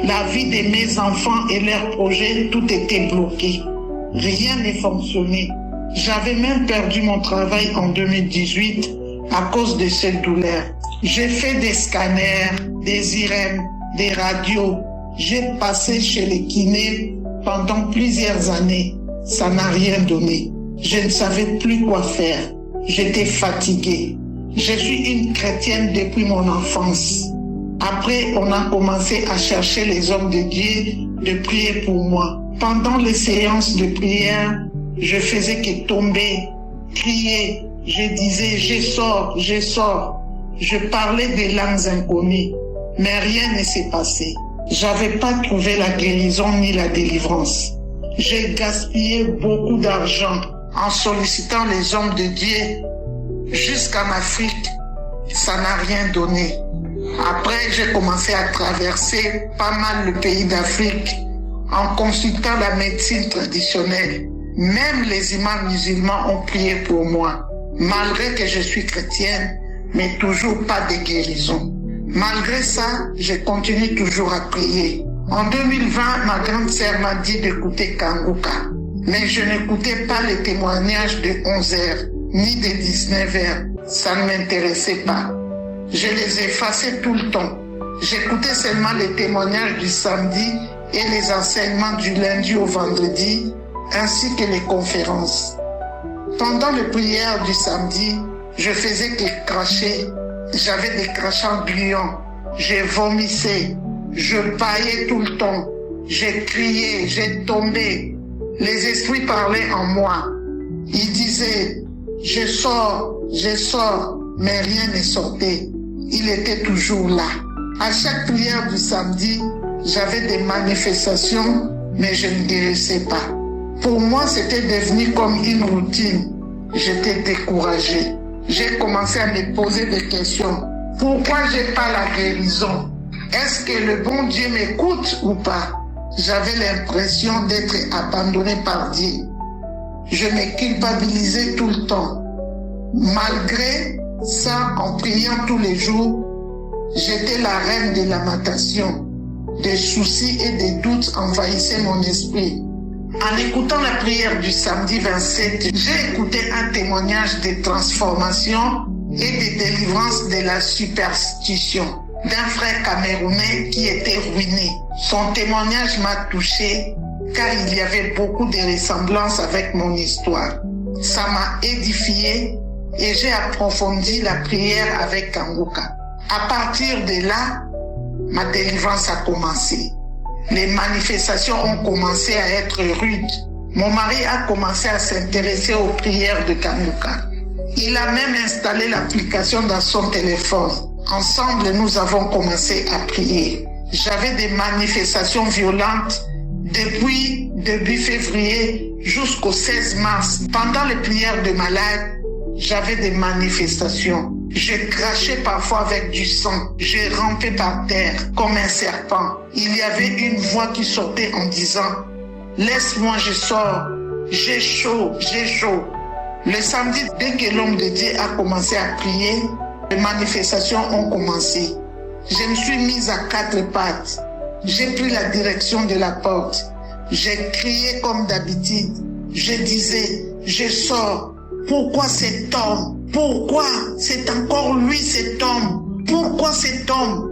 la vie de mes enfants et leurs projets, tout était bloqué. Rien ne fonctionnait. J'avais même perdu mon travail en 2018 à cause de cette douleur. J'ai fait des scanners, des IRM, des radios. J'ai passé chez les kinés pendant plusieurs années. Ça n'a rien donné. Je ne savais plus quoi faire. J'étais fatiguée. Je suis une chrétienne depuis mon enfance. Après, on a commencé à chercher les hommes de Dieu de prier pour moi. Pendant les séances de prière, je faisais que tomber, crier. Je disais, je sors, je sors. Je parlais des langues inconnues, mais rien ne s'est passé. J'avais pas trouvé la guérison ni la délivrance. J'ai gaspillé beaucoup d'argent en sollicitant les hommes de Dieu jusqu'en Afrique. Ça n'a rien donné. Après, j'ai commencé à traverser pas mal le pays d'Afrique en consultant la médecine traditionnelle. Même les imams musulmans ont prié pour moi. Malgré que je suis chrétienne, mais toujours pas de guérison. Malgré ça, je continue toujours à prier. En 2020, ma grande sœur m'a dit d'écouter Kangoka. Mais je n'écoutais pas les témoignages de 11h, ni de 19h. Ça ne m'intéressait pas. Je les effaçais tout le temps. J'écoutais seulement les témoignages du samedi et les enseignements du lundi au vendredi, ainsi que les conférences. Pendant les prières du samedi, je faisais que cracher. J'avais des crachats gluants. Je vomissais. Je bâillais tout le temps. J'ai crié, j'ai tombé. Les esprits parlaient en moi. Ils disaient, je sors, mais rien ne sortait. Il était toujours là. À chaque prière du samedi, j'avais des manifestations, mais je ne guérissais pas. Pour moi, c'était devenu comme une routine. J'étais découragée. J'ai commencé à me poser des questions. Pourquoi j'ai pas la guérison? Est-ce que le bon Dieu m'écoute ou pas? J'avais l'impression d'être abandonnée par Dieu. Je me culpabilisais tout le temps. Malgré ça, en priant tous les jours, j'étais la reine de lamentation. des soucis et des doutes envahissaient mon esprit. En écoutant la prière du samedi 27, j'ai écouté un témoignage de transformation et de délivrance de la superstition d'un frère camerounais qui était ruiné. Son témoignage m'a touché car il y avait beaucoup de ressemblances avec mon histoire. Ça m'a édifié et j'ai approfondi la prière avec Kanguka. À partir de là, ma délivrance a commencé. Les manifestations ont commencé à être rudes. Mon mari a commencé à s'intéresser aux prières de Kanguka. Il a même installé l'application dans son téléphone. Ensemble, nous avons commencé à prier. J'avais des manifestations violentes depuis début février jusqu'au 16 mars. Pendant les prières de malades, j'avais des manifestations. Je crachais parfois avec du sang. Je rampais par terre comme un serpent. Il y avait une voix qui sortait en disant « Laisse-moi, je sors. J'ai chaud, j'ai chaud. » Le samedi, dès que l'homme de Dieu a commencé à prier, les manifestations ont commencé. Je me suis mise à quatre pattes. J'ai pris la direction de la porte. J'ai crié comme d'habitude. Je disais « Je sors. Pourquoi cet homme? Pourquoi c'est encore lui cet homme? Pourquoi cet homme? »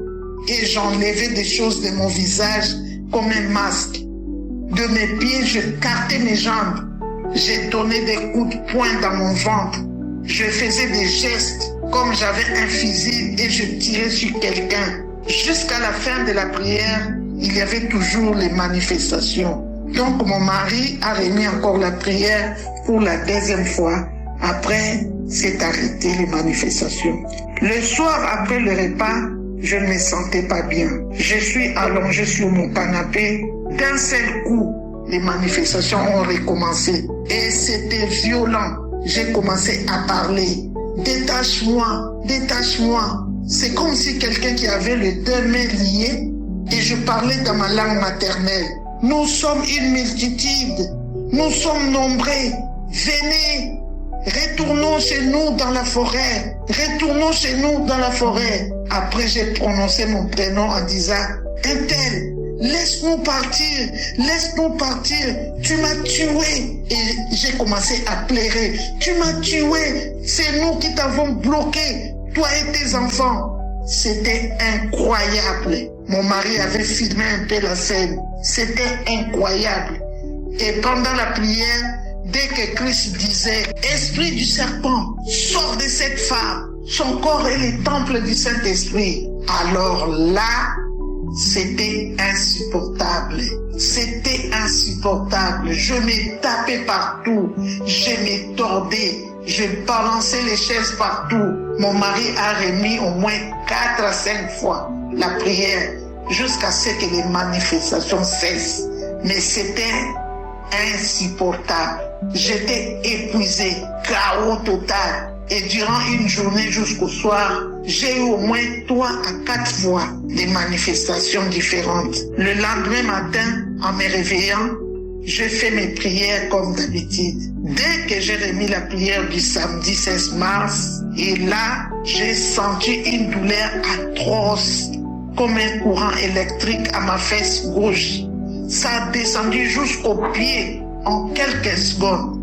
Et j'enlevais des choses de mon visage comme un masque. De mes pieds, je cartais mes jambes. J'ai donné des coups de poing dans mon ventre. Je faisais des gestes comme j'avais un fusil et je tirais sur quelqu'un. Jusqu'à la fin de la prière, il y avait toujours les manifestations. Donc mon mari a remis encore la prière pour la deuxième fois. Après, c'est arrêté les manifestations. Le soir, après le repas, je ne me sentais pas bien. Je suis allongé sur mon canapé. D'un seul coup, les manifestations ont recommencé. Et c'était violent. J'ai commencé à parler. Détache-moi, détache-moi. C'est comme si quelqu'un qui avait les deux mains liées et je parlais dans ma langue maternelle. Nous sommes une multitude. Nous sommes nombreux. Venez. Retournons chez nous dans la forêt. Retournons chez nous dans la forêt. Après, j'ai prononcé mon prénom en disant « Untel, laisse-nous partir, laisse-nous partir. Tu m'as tué. » Et j'ai commencé à pleurer. « Tu m'as tué. C'est nous qui t'avons bloqué, toi et tes enfants. » C'était incroyable. Mon mari avait filmé un peu la scène. C'était incroyable. Et pendant la prière, dès que Christ disait « Esprit du serpent, sors de cette femme. Son corps est le temple du Saint-Esprit. » Alors là, c'était insupportable. C'était insupportable. Je me tapais partout. Je me tordais. Je balançais les chaises partout. Mon mari a remis au moins 4 à 5 fois la prière jusqu'à ce que les manifestations cessent. Mais c'était insupportable. J'étais épuisé, chaos total. Et durant une journée jusqu'au soir, j'ai eu au moins 3 à 4 fois des manifestations différentes. Le lendemain matin, en me réveillant, je fais mes prières comme d'habitude. Dès que j'ai remis la prière du samedi 16 mars, et là, j'ai senti une douleur atroce, comme un courant électrique à ma fesse gauche. Ça a descendu jusqu'au pied en quelques secondes.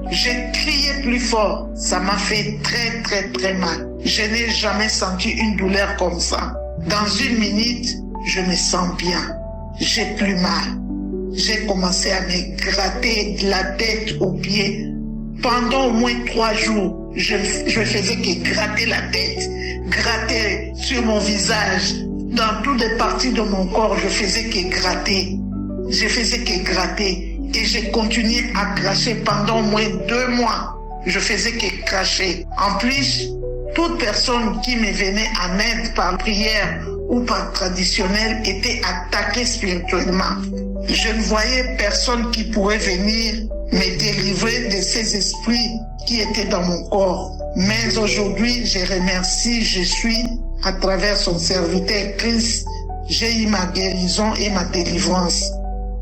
J'ai crié plus fort. Ça m'a fait très très très mal. Je n'ai jamais senti une douleur comme ça. Dans une minute, je me sens bien. J'ai plus mal. J'ai commencé à me gratter de la tête aux pieds. Pendant au moins 3 jours, je faisais que gratter la tête, gratter sur mon visage. Dans toutes les parties de mon corps, je faisais que gratter. Je faisais que gratter. Et j'ai continué à cracher pendant au moins 2 mois. Je faisais que cracher. En plus, toute personne qui me venait en aide par prière ou par traditionnel était attaquée spirituellement. Je ne voyais personne qui pourrait venir me délivrer de ces esprits qui étaient dans mon corps. Mais aujourd'hui, je remercie Jésus à travers son serviteur Christ. J'ai eu ma guérison et ma délivrance.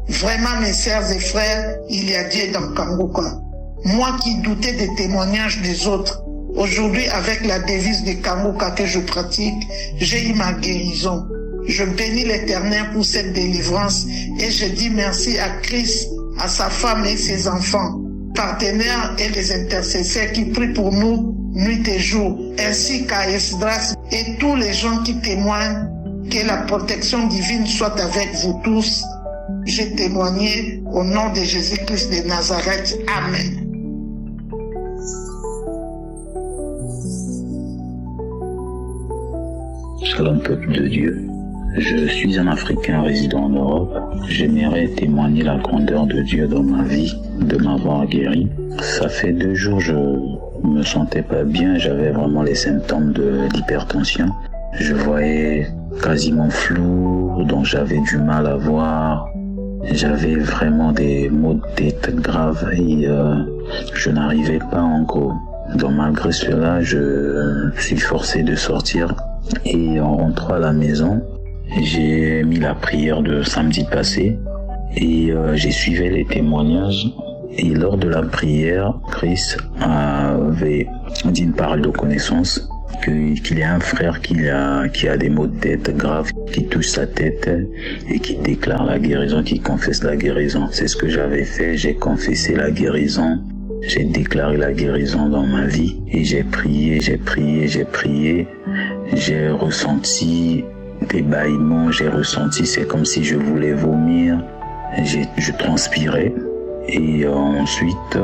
Vraiment, mes sœurs et frères, il y a Dieu dans Kanguka. Moi qui doutais des témoignages des autres, aujourd'hui, avec la devise de Kanguka que je pratique, j'ai eu ma guérison. Je bénis l'Éternel pour cette délivrance et je dis merci à Christ, à sa femme et ses enfants, partenaires et les intercesseurs qui prient pour nous nuit et jour, ainsi qu'à Esdras et tous les gens qui témoignent. Que la protection divine soit avec vous tous. J'ai témoigné au nom de Jésus-Christ de Nazareth. Amen. Shalom peuple de Dieu. Je suis un Africain résidant en Europe. J'aimerais témoigner la grandeur de Dieu dans ma vie, de m'avoir guéri. Ça fait 2 jours, je me sentais pas bien, j'avais vraiment les symptômes de l'hypertension. Je voyais quasiment flou, donc j'avais du mal à voir. J'avais vraiment des maux de tête graves et je n'arrivais pas en gros. Donc malgré cela, je suis forcé de sortir et en rentrant à la maison, j'ai mis la prière de samedi passé et j'ai suivi les témoignages. Et lors de la prière, Chris avait dit une parole de connaissance qu'il y a un frère qui a des maux de tête graves, qui touche sa tête et qui déclare la guérison, qui confesse la guérison. C'est ce que j'avais fait, j'ai confessé la guérison, j'ai déclaré la guérison dans ma vie et j'ai prié, j'ai ressenti des bâillements, c'est comme si je voulais vomir, je transpirais et ensuite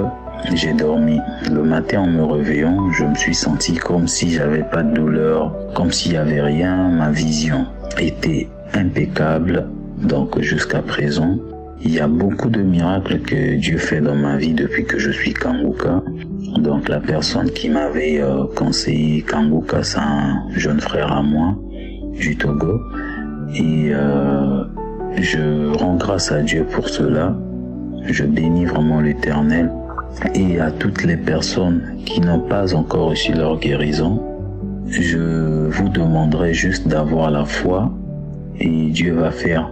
j'ai dormi. Le matin en me réveillant, je me suis senti comme si j'avais pas de douleur, comme s'il y avait rien. Ma vision était impeccable. Donc jusqu'à présent, il y a beaucoup de miracles que Dieu fait dans ma vie depuis que je suis Kanguka. Donc la personne qui m'avait conseillé Kanguka, c'est un jeune frère à moi du Togo. Et je rends grâce à Dieu pour cela. Je bénis vraiment l'Éternel. Et à toutes les personnes qui n'ont pas encore reçu leur guérison, je vous demanderai juste d'avoir la foi et Dieu va faire.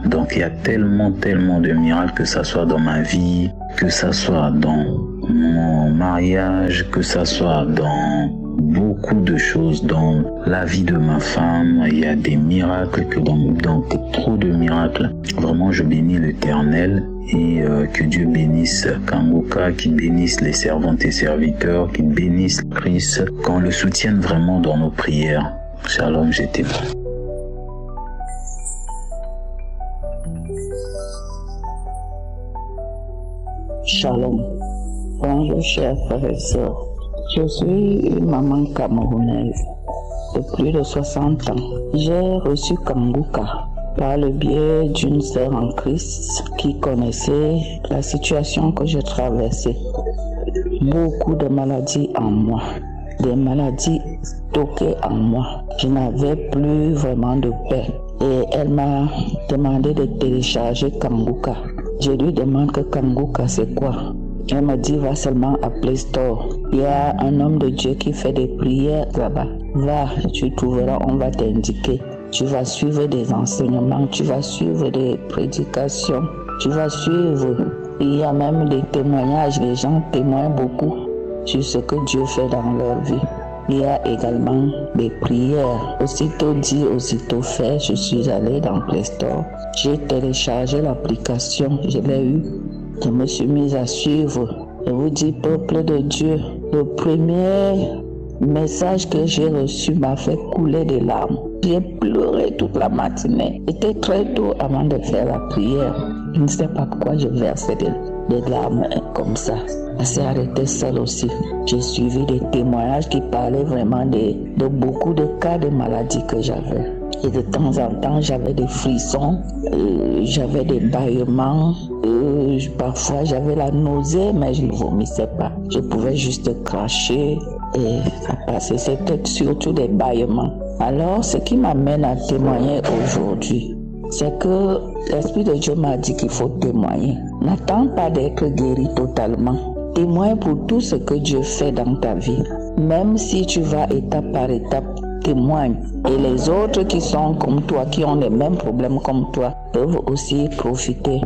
Donc il y a tellement de miracles, que ça soit dans ma vie, que ça soit dans mon mariage, que ça soit dans beaucoup de choses, dans la vie de ma femme. Il y a des miracles, donc trop de miracles. Vraiment, je bénis l'Éternel et que Dieu bénisse Kanguka, qu'il bénisse les servantes et serviteurs, qu'il bénisse Christ, qu'on le soutienne vraiment dans nos prières. Shalom, j'étais bon. Shalom. Bonjour chers frères et sœurs. Je suis une maman camerounaise de plus de 60 ans. J'ai reçu Kanguka par le biais d'une sœur en Christ qui connaissait la situation que je traversais. Beaucoup de maladies en moi, des maladies stockées en moi. Je n'avais plus vraiment de paix. Et elle m'a demandé de télécharger Kanguka. Je lui demande que Kanguka c'est quoi? Elle m'a dit va seulement à Play Store. Il y a un homme de Dieu qui fait des prières là-bas. Va, tu trouveras, on va t'indiquer. Tu vas suivre des enseignements, tu vas suivre des prédications, tu vas suivre. Il y a même des témoignages, les gens témoignent beaucoup sur ce que Dieu fait dans leur vie. Il y a également des prières. Aussitôt dit, aussitôt fait, je suis allé dans Play Store. J'ai téléchargé l'application, je l'ai eu. Je me suis mise à suivre. Je vous dis, peuple de Dieu, le premier message que j'ai reçu m'a fait couler des larmes. J'ai pleuré toute la matinée. C'était très tôt avant de faire la prière. Je ne sais pas pourquoi je versais des larmes comme ça. Elle s'est arrêtée seule aussi. J'ai suivi des témoignages qui parlaient vraiment de beaucoup de cas de maladies que j'avais. Et de temps en temps, j'avais des frissons, j'avais des bâillements, parfois j'avais la nausée, mais je ne vomissais pas. Je pouvais juste cracher et ça passait. C'était surtout des bâillements. Alors, ce qui m'amène à témoigner aujourd'hui, c'est que l'Esprit de Dieu m'a dit qu'il faut témoigner. N'attends pas d'être guéri totalement. Témoigne pour tout ce que Dieu fait dans ta vie. Même si tu vas étape par étape, témoigne. Et les autres qui sont comme toi, qui ont les mêmes problèmes comme toi, peuvent aussi profiter.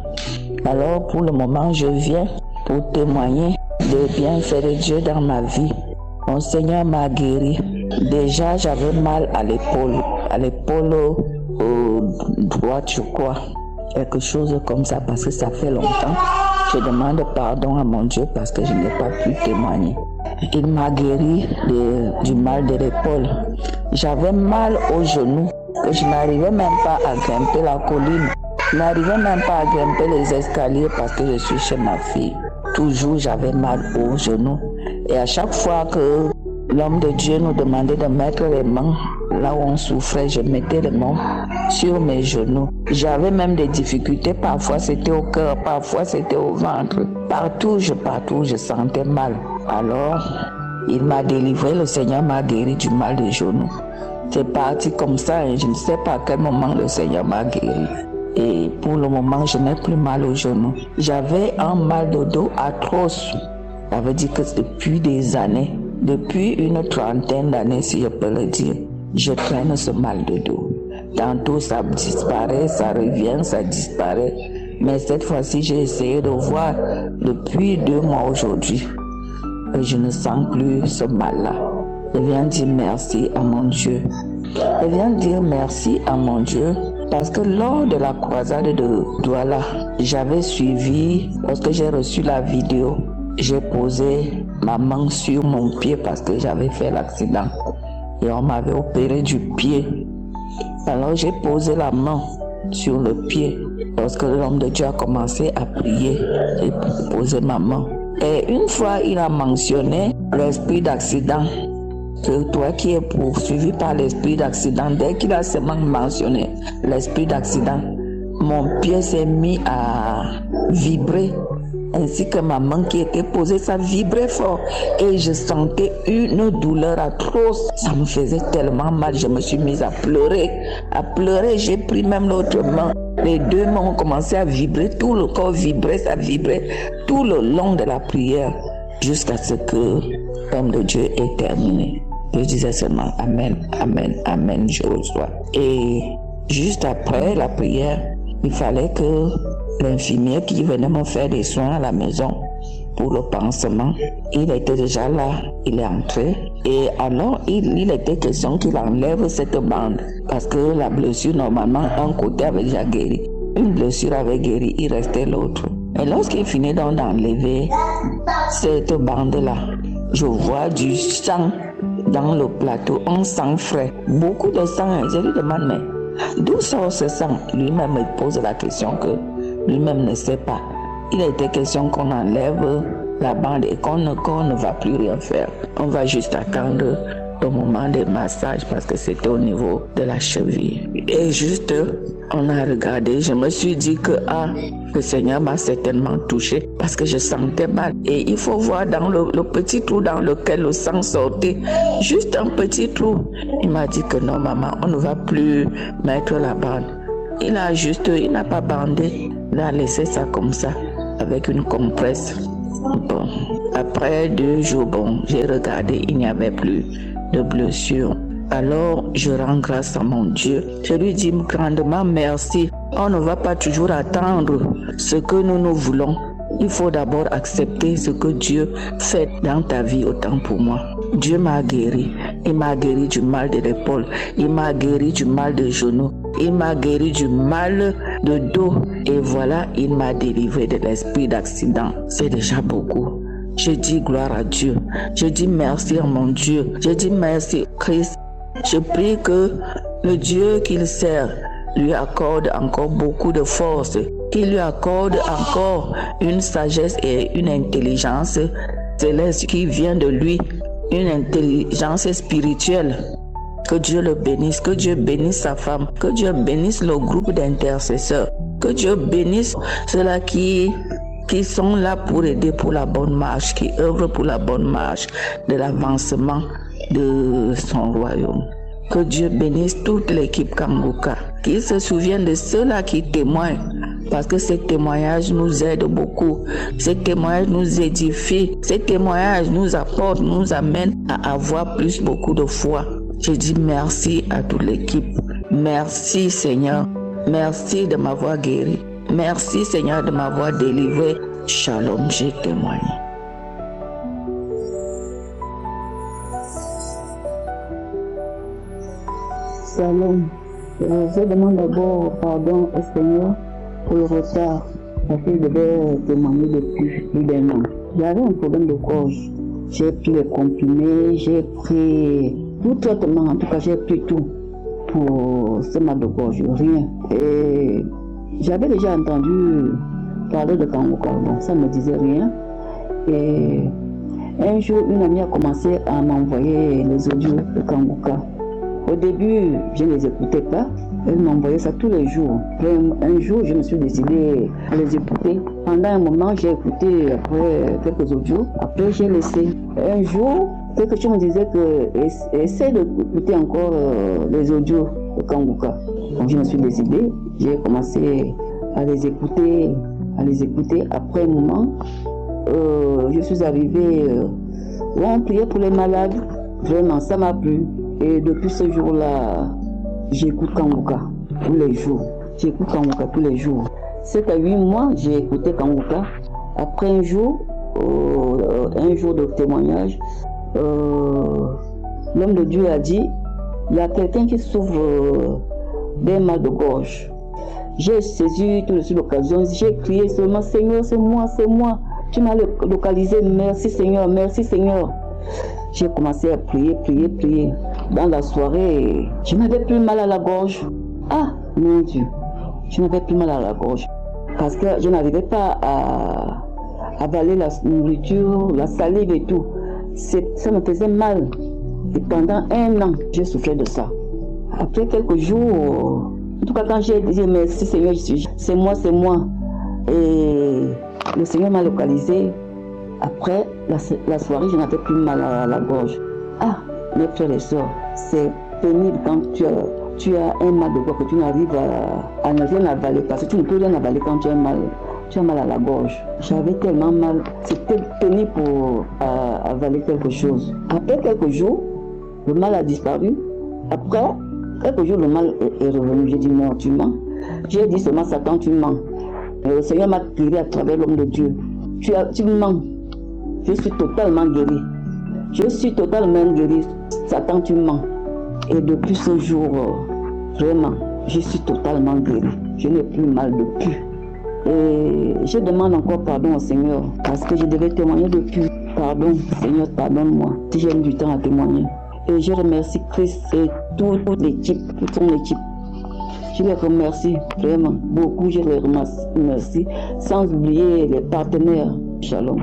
Alors pour le moment, je viens pour témoigner des bienfaits de Dieu dans ma vie. Mon Seigneur m'a guéri. Déjà, j'avais mal à l'épaule droite, je crois. Quelque chose comme ça, parce que ça fait longtemps. Je demande pardon à mon Dieu parce que je n'ai pas pu témoigner. Il m'a guéri du mal de l'épaule. J'avais mal au genou, que je n'arrivais même pas à grimper la colline. Je n'arrivais même pas à grimper les escaliers parce que je suis chez ma fille. Toujours j'avais mal au genou. Et à chaque fois que l'homme de Dieu nous demandait de mettre les mains là où on souffrait, je mettais les mains sur mes genoux. J'avais même des difficultés, parfois c'était au cœur, parfois c'était au ventre. Partout, je sentais mal. Alors, il m'a délivré, le Seigneur m'a guéri du mal de genoux. C'est parti comme ça et je ne sais pas à quel moment le Seigneur m'a guéri. Et pour le moment, je n'ai plus mal au genou. J'avais un mal de dos atroce. Ça veut dire que depuis des années, depuis une trentaine d'années, si je peux le dire, je traîne ce mal de dos. Tantôt ça disparaît, ça revient, ça disparaît. Mais cette fois-ci, j'ai essayé de voir depuis 2 mois aujourd'hui. Et je ne sens plus ce mal-là. Je viens dire merci à mon Dieu. Je viens dire merci à mon Dieu parce que lors de la croisade de Douala, j'avais suivi, lorsque j'ai reçu la vidéo, j'ai posé ma main sur mon pied parce que j'avais fait l'accident. Et on m'avait opéré du pied. Alors j'ai posé la main sur le pied. Lorsque l'homme de Dieu a commencé à prier, j'ai posé ma main. Et une fois, il a mentionné l'esprit d'accident. Que toi qui es poursuivi par l'esprit d'accident, dès qu'il a seulement mentionné l'esprit d'accident, mon pied s'est mis à vibrer. Ainsi que ma main qui était posée, ça vibrait fort. Et je sentais une douleur atroce. Ça me faisait tellement mal. Je me suis mise à pleurer. J'ai pris même l'autre main. Les 2 mains ont commencé à vibrer. Tout le corps vibrait, ça vibrait tout le long de la prière. Jusqu'à ce que l'homme de Dieu ait terminé. Je disais seulement Amen, Amen, Amen, je reçois. Et juste après la prière, il fallait que l'infirmier qui venait me faire des soins à la maison pour le pansement, il était déjà là, il est entré. Et alors, il était question qu'il enlève cette bande parce que la blessure, normalement, un côté avait déjà guéri. Une blessure avait guéri, il restait l'autre. Et lorsqu'il finit donc d'enlever cette bande-là, je vois du sang dans le plateau, un sang frais, beaucoup de sang. Je lui demande, mais d'où sort ce sang? Lui-même me pose la question que lui-même ne sait pas. Il était question qu'on enlève la bande et qu'on ne va plus rien faire. On va juste attendre le moment des massages parce que c'était au niveau de la cheville. Et juste, on a regardé, je me suis dit que le Seigneur m'a certainement touché parce que je sentais mal. Et il faut voir dans le petit trou dans lequel le sang sortait, juste un petit trou. Il m'a dit que non maman, on ne va plus mettre la bande. Il n'a pas bandé, il a laissé ça comme ça, avec une compresse. Bon, après 2 jours, j'ai regardé, il n'y avait plus de blessure. Alors, je rends grâce à mon Dieu. Je lui dis grandement merci. On ne va pas toujours attendre ce que nous voulons. Il faut d'abord accepter ce que Dieu fait dans ta vie, autant pour moi. Dieu m'a guéri. Il m'a guéri du mal de l'épaule. Il m'a guéri du mal de genou. Il m'a guéri du mal de dos. Et voilà, il m'a délivré de l'esprit d'accident. C'est déjà beaucoup. Je dis gloire à Dieu. Je dis merci à mon Dieu. Je dis merci à Christ. Je prie que le Dieu qu'il sert lui accorde encore beaucoup de force, qu'il lui accorde encore une sagesse et une intelligence céleste qui vient de lui, une intelligence spirituelle. Que Dieu le bénisse, que Dieu bénisse sa femme, que Dieu bénisse le groupe d'intercesseurs, que Dieu bénisse ceux-là qui sont là pour aider pour la bonne marche, qui œuvrent pour la bonne marche de l'avancement de son royaume. Que Dieu bénisse toute l'équipe Kanguka, qu'ils se souviennent de ceux-là qui témoignent, parce que ces témoignages nous aident beaucoup, ces témoignages nous édifient, ces témoignages nous apportent, nous amènent à avoir beaucoup de foi. Je dis merci à toute l'équipe. Merci Seigneur, merci de m'avoir guéri. Merci Seigneur de m'avoir délivré. Shalom, j'ai témoigné. Shalom. Je demande d'abord pardon au Seigneur pour le retard, parce que je devais témoigner depuis plus d'un an. J'avais un problème de gorge. J'ai pris les comprimés, j'ai pris tout traitement, en tout cas j'ai pris tout pour ce mal de gorge, rien. Et j'avais déjà entendu parler de Kanguka, donc ça ne me disait rien. Et un jour, une amie a commencé à m'envoyer les audios de Kanguka. Au début, je ne les écoutais pas. Elle m'envoyait ça tous les jours. Après, un jour, je me suis décidée à les écouter. Pendant un moment, j'ai écouté après quelques audios. Après, j'ai laissé. Un jour, quelque chose me disait que essaie d'écouter encore les audios de Kanguka. Donc, je me suis décidée. J'ai commencé à les écouter. Après un moment, je suis arrivée où on priait pour les malades. Vraiment, ça m'a plu. Et depuis ce jour-là, j'écoute Kanguka tous les jours. C'est à 8 mois, j'ai écouté Kanguka. Après un jour de témoignage, l'homme de Dieu a dit, il y a quelqu'un qui souffre d'un mal de gorge. J'ai saisi tout de suite l'occasion, j'ai crié seulement, Seigneur, c'est moi. Tu m'as localisé, merci Seigneur. J'ai commencé à prier. Dans la soirée, je n'avais plus mal à la gorge. Ah, mon Dieu, je n'avais plus mal à la gorge. Parce que je n'arrivais pas à avaler la nourriture, la salive et tout. Ça me faisait mal. Et pendant 1 an, j'ai souffert de ça. Après quelques jours, en tout cas quand j'ai dit merci Seigneur, c'est moi. Et le Seigneur m'a localisé. Après la soirée, je n'avais plus mal à la gorge. Ah, mes frères et sœurs, c'est pénible quand tu as un mal de gorge, que tu n'arrives à ne rien avaler, parce que tu ne peux rien avaler quand tu as mal à la gorge. J'avais tellement mal, c'était pénible pour avaler quelque chose. Après quelques jours, le mal a disparu. Après quelques jours, le mal est revenu. J'ai dit non, tu mens. J'ai dit seulement Satan, tu mens. Et le Seigneur m'a crié à travers l'homme de Dieu. Tu mens. Je suis totalement guéri. Satan, tu mens. Et depuis ce jour, vraiment, je suis totalement guéri. Je n'ai plus mal depuis. Et je demande encore pardon au Seigneur parce que je devais témoigner depuis. Pardon, Seigneur, pardonne-moi si j'ai eu du temps à témoigner. Et je remercie Christ et toute son équipe. Je les remercie vraiment beaucoup. Je les remercie sans oublier les partenaires. Shalom.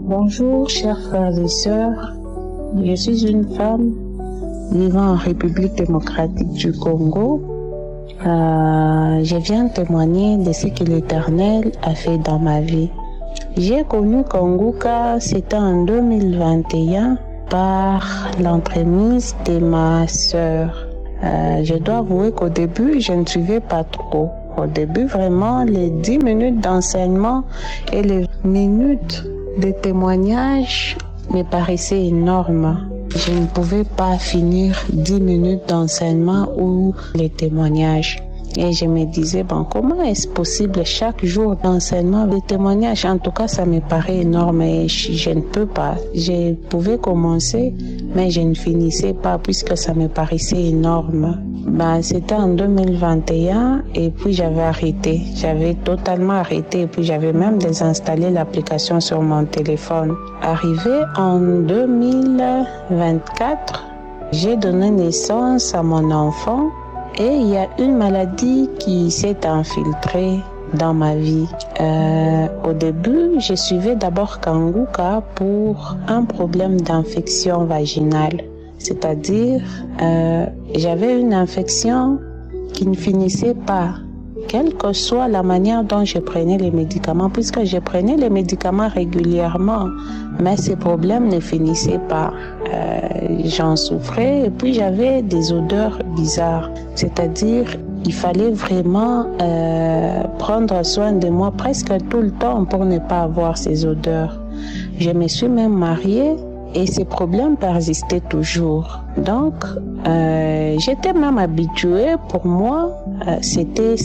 Bonjour, chers frères et sœurs. Je suis une femme vivant en République démocratique du Congo. Je viens témoigner de ce que l'Éternel a fait dans ma vie. J'ai connu Kanguka, c'était en 2021, par l'entremise de ma sœur. Je dois avouer qu'au début, je ne suivais pas trop. Au début, vraiment, les 10 minutes d'enseignement et les minutes de témoignage me paraissaient énormes. Je ne pouvais pas finir 10 minutes d'enseignement ou les témoignages. Et je me disais, comment est-ce possible chaque jour d'enseignement, de témoignage? En tout cas, ça me paraît énorme et je ne peux pas. Je pouvais commencer, mais je ne finissais pas puisque ça me paraissait énorme. C'était en 2021 et puis j'avais arrêté. J'avais totalement arrêté et puis j'avais même désinstallé l'application sur mon téléphone. Arrivé en 2024, j'ai donné naissance à mon enfant. Et il y a une maladie qui s'est infiltrée dans ma vie. Au début, je suivais d'abord Kanguka pour un problème d'infection vaginale. C'est-à-dire, j'avais une infection qui ne finissait pas, quelle que soit la manière dont je prenais les médicaments, puisque je prenais les médicaments régulièrement, mais ces problèmes ne finissaient pas. J'en souffrais et puis j'avais des odeurs bizarres. C'est-à-dire, il fallait vraiment prendre soin de moi presque tout le temps pour ne pas avoir ces odeurs. Je me suis même mariée et ces problèmes persistaient toujours. Donc, j'étais même habituée. Pour moi, c'était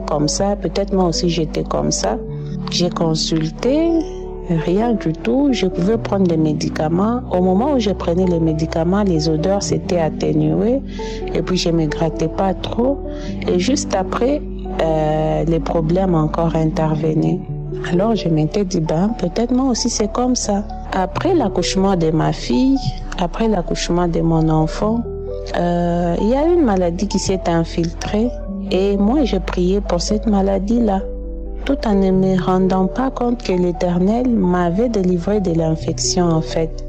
comme ça. Peut-être moi aussi j'étais comme ça. J'ai consulté Rien du tout. Je pouvais prendre des médicaments. Au moment où je prenais les médicaments, les odeurs s'étaient atténuées et puis je ne me grattais pas trop. Et juste après, les problèmes encore intervenaient. Alors je m'étais dit, peut-être moi aussi c'est comme ça. Après l'accouchement de ma fille, après l'accouchement de mon enfant, il y a une maladie qui s'est infiltrée et moi j'ai prié pour cette maladie-là, tout en ne me rendant pas compte que l'Éternel m'avait délivré de l'infection en fait.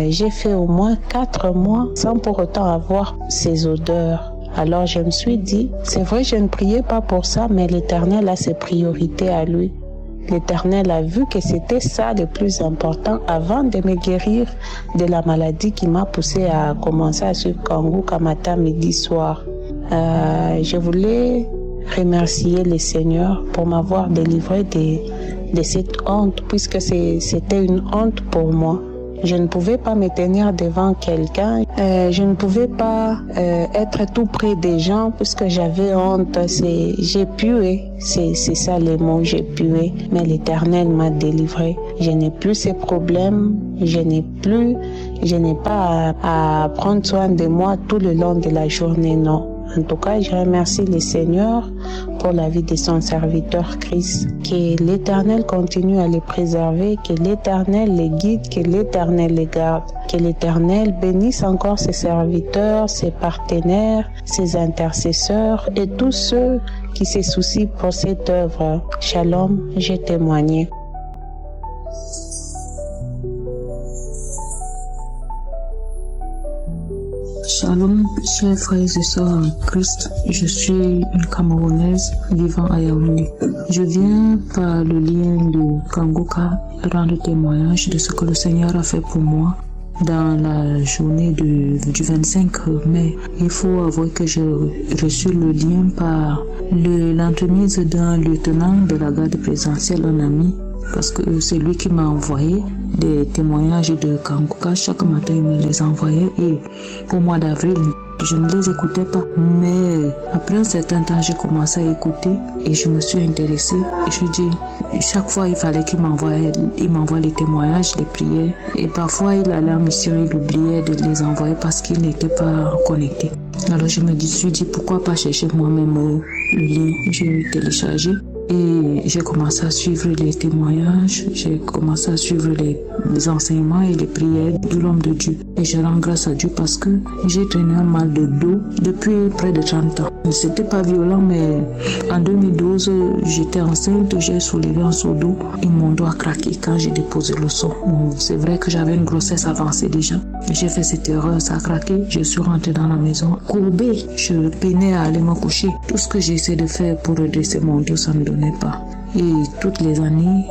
J'ai fait au moins 4 mois sans pour autant avoir ces odeurs. Alors je me suis dit, c'est vrai, je ne priais pas pour ça, mais l'Éternel a ses priorités à lui. L'Éternel a vu que c'était ça le plus important avant de me guérir de la maladie qui m'a poussé à commencer à suivre Kanguka matin, midi, soir. Je voulais remercier le Seigneur pour m'avoir délivré de cette honte, puisque c'était une honte pour moi. Je ne pouvais pas me tenir devant quelqu'un. Je ne pouvais pas être tout près des gens puisque j'avais honte. J'ai pué. C'est ça le mot, j'ai pué. Mais l'Éternel m'a délivré. Je n'ai plus ces problèmes. Je n'ai pas à prendre soin de moi tout le long de la journée, non. En tout cas, je remercie le Seigneur pour la vie de son serviteur Christ. Que l'Éternel continue à les préserver, que l'Éternel les guide, que l'Éternel les garde. Que l'Éternel bénisse encore ses serviteurs, ses partenaires, ses intercesseurs et tous ceux qui se soucient pour cette œuvre. Shalom, j'ai témoigné. Shalom, chers frères et sœurs en Christ. Je suis une Camerounaise vivant à Yaoundé. Je viens par le lien de Kanguka rendre témoignage de ce que le Seigneur a fait pour moi dans la journée du 25 mai. Il faut avouer que j'ai reçu le lien par l'entremise d'un lieutenant de la garde présidentielle, un ami, parce que c'est lui qui m'a envoyé des témoignages de Kanguka. Chaque matin, il me les envoyait et au mois d'avril, je ne les écoutais pas. Mais après un certain temps, j'ai commencé à écouter et je me suis intéressée. Et je dis, chaque fois, il fallait qu'il m'envoie les témoignages, les prières. Et parfois, il allait en mission, il oubliait de les envoyer parce qu'il n'était pas connecté. Alors je me suis dit, pourquoi pas chercher moi-même le lien. J'ai téléchargé. Et j'ai commencé à suivre les témoignages, j'ai commencé à suivre les enseignements et les prières de l'homme de Dieu. Et je rends grâce à Dieu parce que j'ai traîné un mal de dos depuis près de 30 ans. C'était pas violent, mais en 2012, j'étais enceinte, j'ai soulevé un seau d'eau et mon doigt a craqué quand j'ai déposé le seau. C'est vrai que j'avais une grossesse avancée déjà. J'ai fait cette erreur, ça a craqué. Je suis rentrée dans la maison courbée. Je peinais à aller me coucher. Tout ce que j'essaie de faire pour redresser mon dos, ça ne donnait pas. Et toutes les années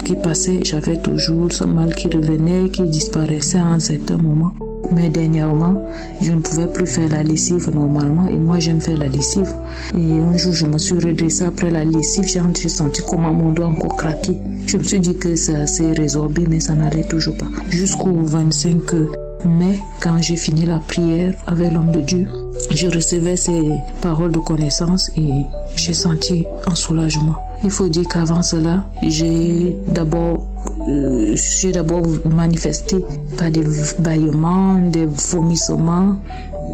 qui passaient, j'avais toujours ce mal qui revenait, qui disparaissait à un certain moment. Mais dernièrement, je ne pouvais plus faire la lessive normalement et moi j'aime faire la lessive. Et un jour, je me suis redressée après la lessive, j'ai senti comment mon doigt encore craqué. Je me suis dit que ça s'est résorbé, mais ça n'allait toujours pas. Jusqu'au 25 mai, quand j'ai fini la prière avec l'homme de Dieu, je recevais ces paroles de connaissance et j'ai senti un soulagement. Il faut dire qu'avant cela, j'ai d'abord manifesté par des bâillements, des vomissements.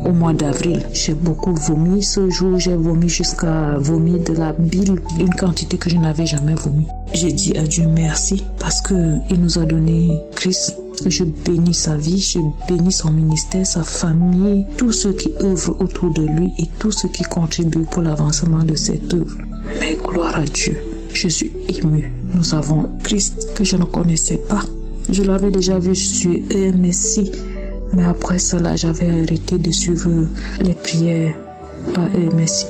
Au mois d'avril, j'ai beaucoup vomi. Ce jour, j'ai vomi jusqu'à vomir de la bile, une quantité que je n'avais jamais vomi. J'ai dit à Dieu merci parce qu'il nous a donné Christ. Je bénis sa vie, je bénis son ministère, sa famille, tous ceux qui œuvrent autour de lui et tous ceux qui contribuent pour l'avancement de cette œuvre. Mais gloire à Dieu, je suis émue. Nous avons Christ que je ne connaissais pas. Je l'avais déjà vu sur EMSI, mais après cela, j'avais arrêté de suivre les prières par EMSI.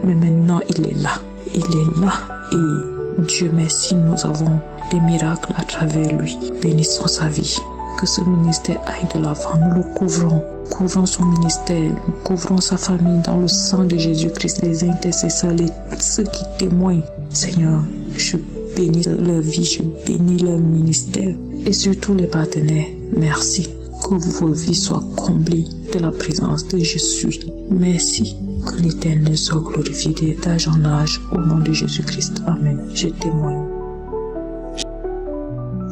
Mais maintenant, il est là. Il est là. Et Dieu merci, nous avons des miracles à travers lui. Bénissons sa vie. Que ce ministère aille de l'avant. Nous le couvrons. Couvrons son ministère. Nous couvrons sa famille dans le sang de Jésus-Christ. Les intercesseurs, ceux qui témoignent. Seigneur, je bénis leur vie, je bénis leur ministère. Et surtout les partenaires. Merci. Que vos vies soient comblées de la présence de Jésus. Merci. Que l'Éternel soit glorifié d'âge en âge au nom de Jésus-Christ. Amen. Je témoigne.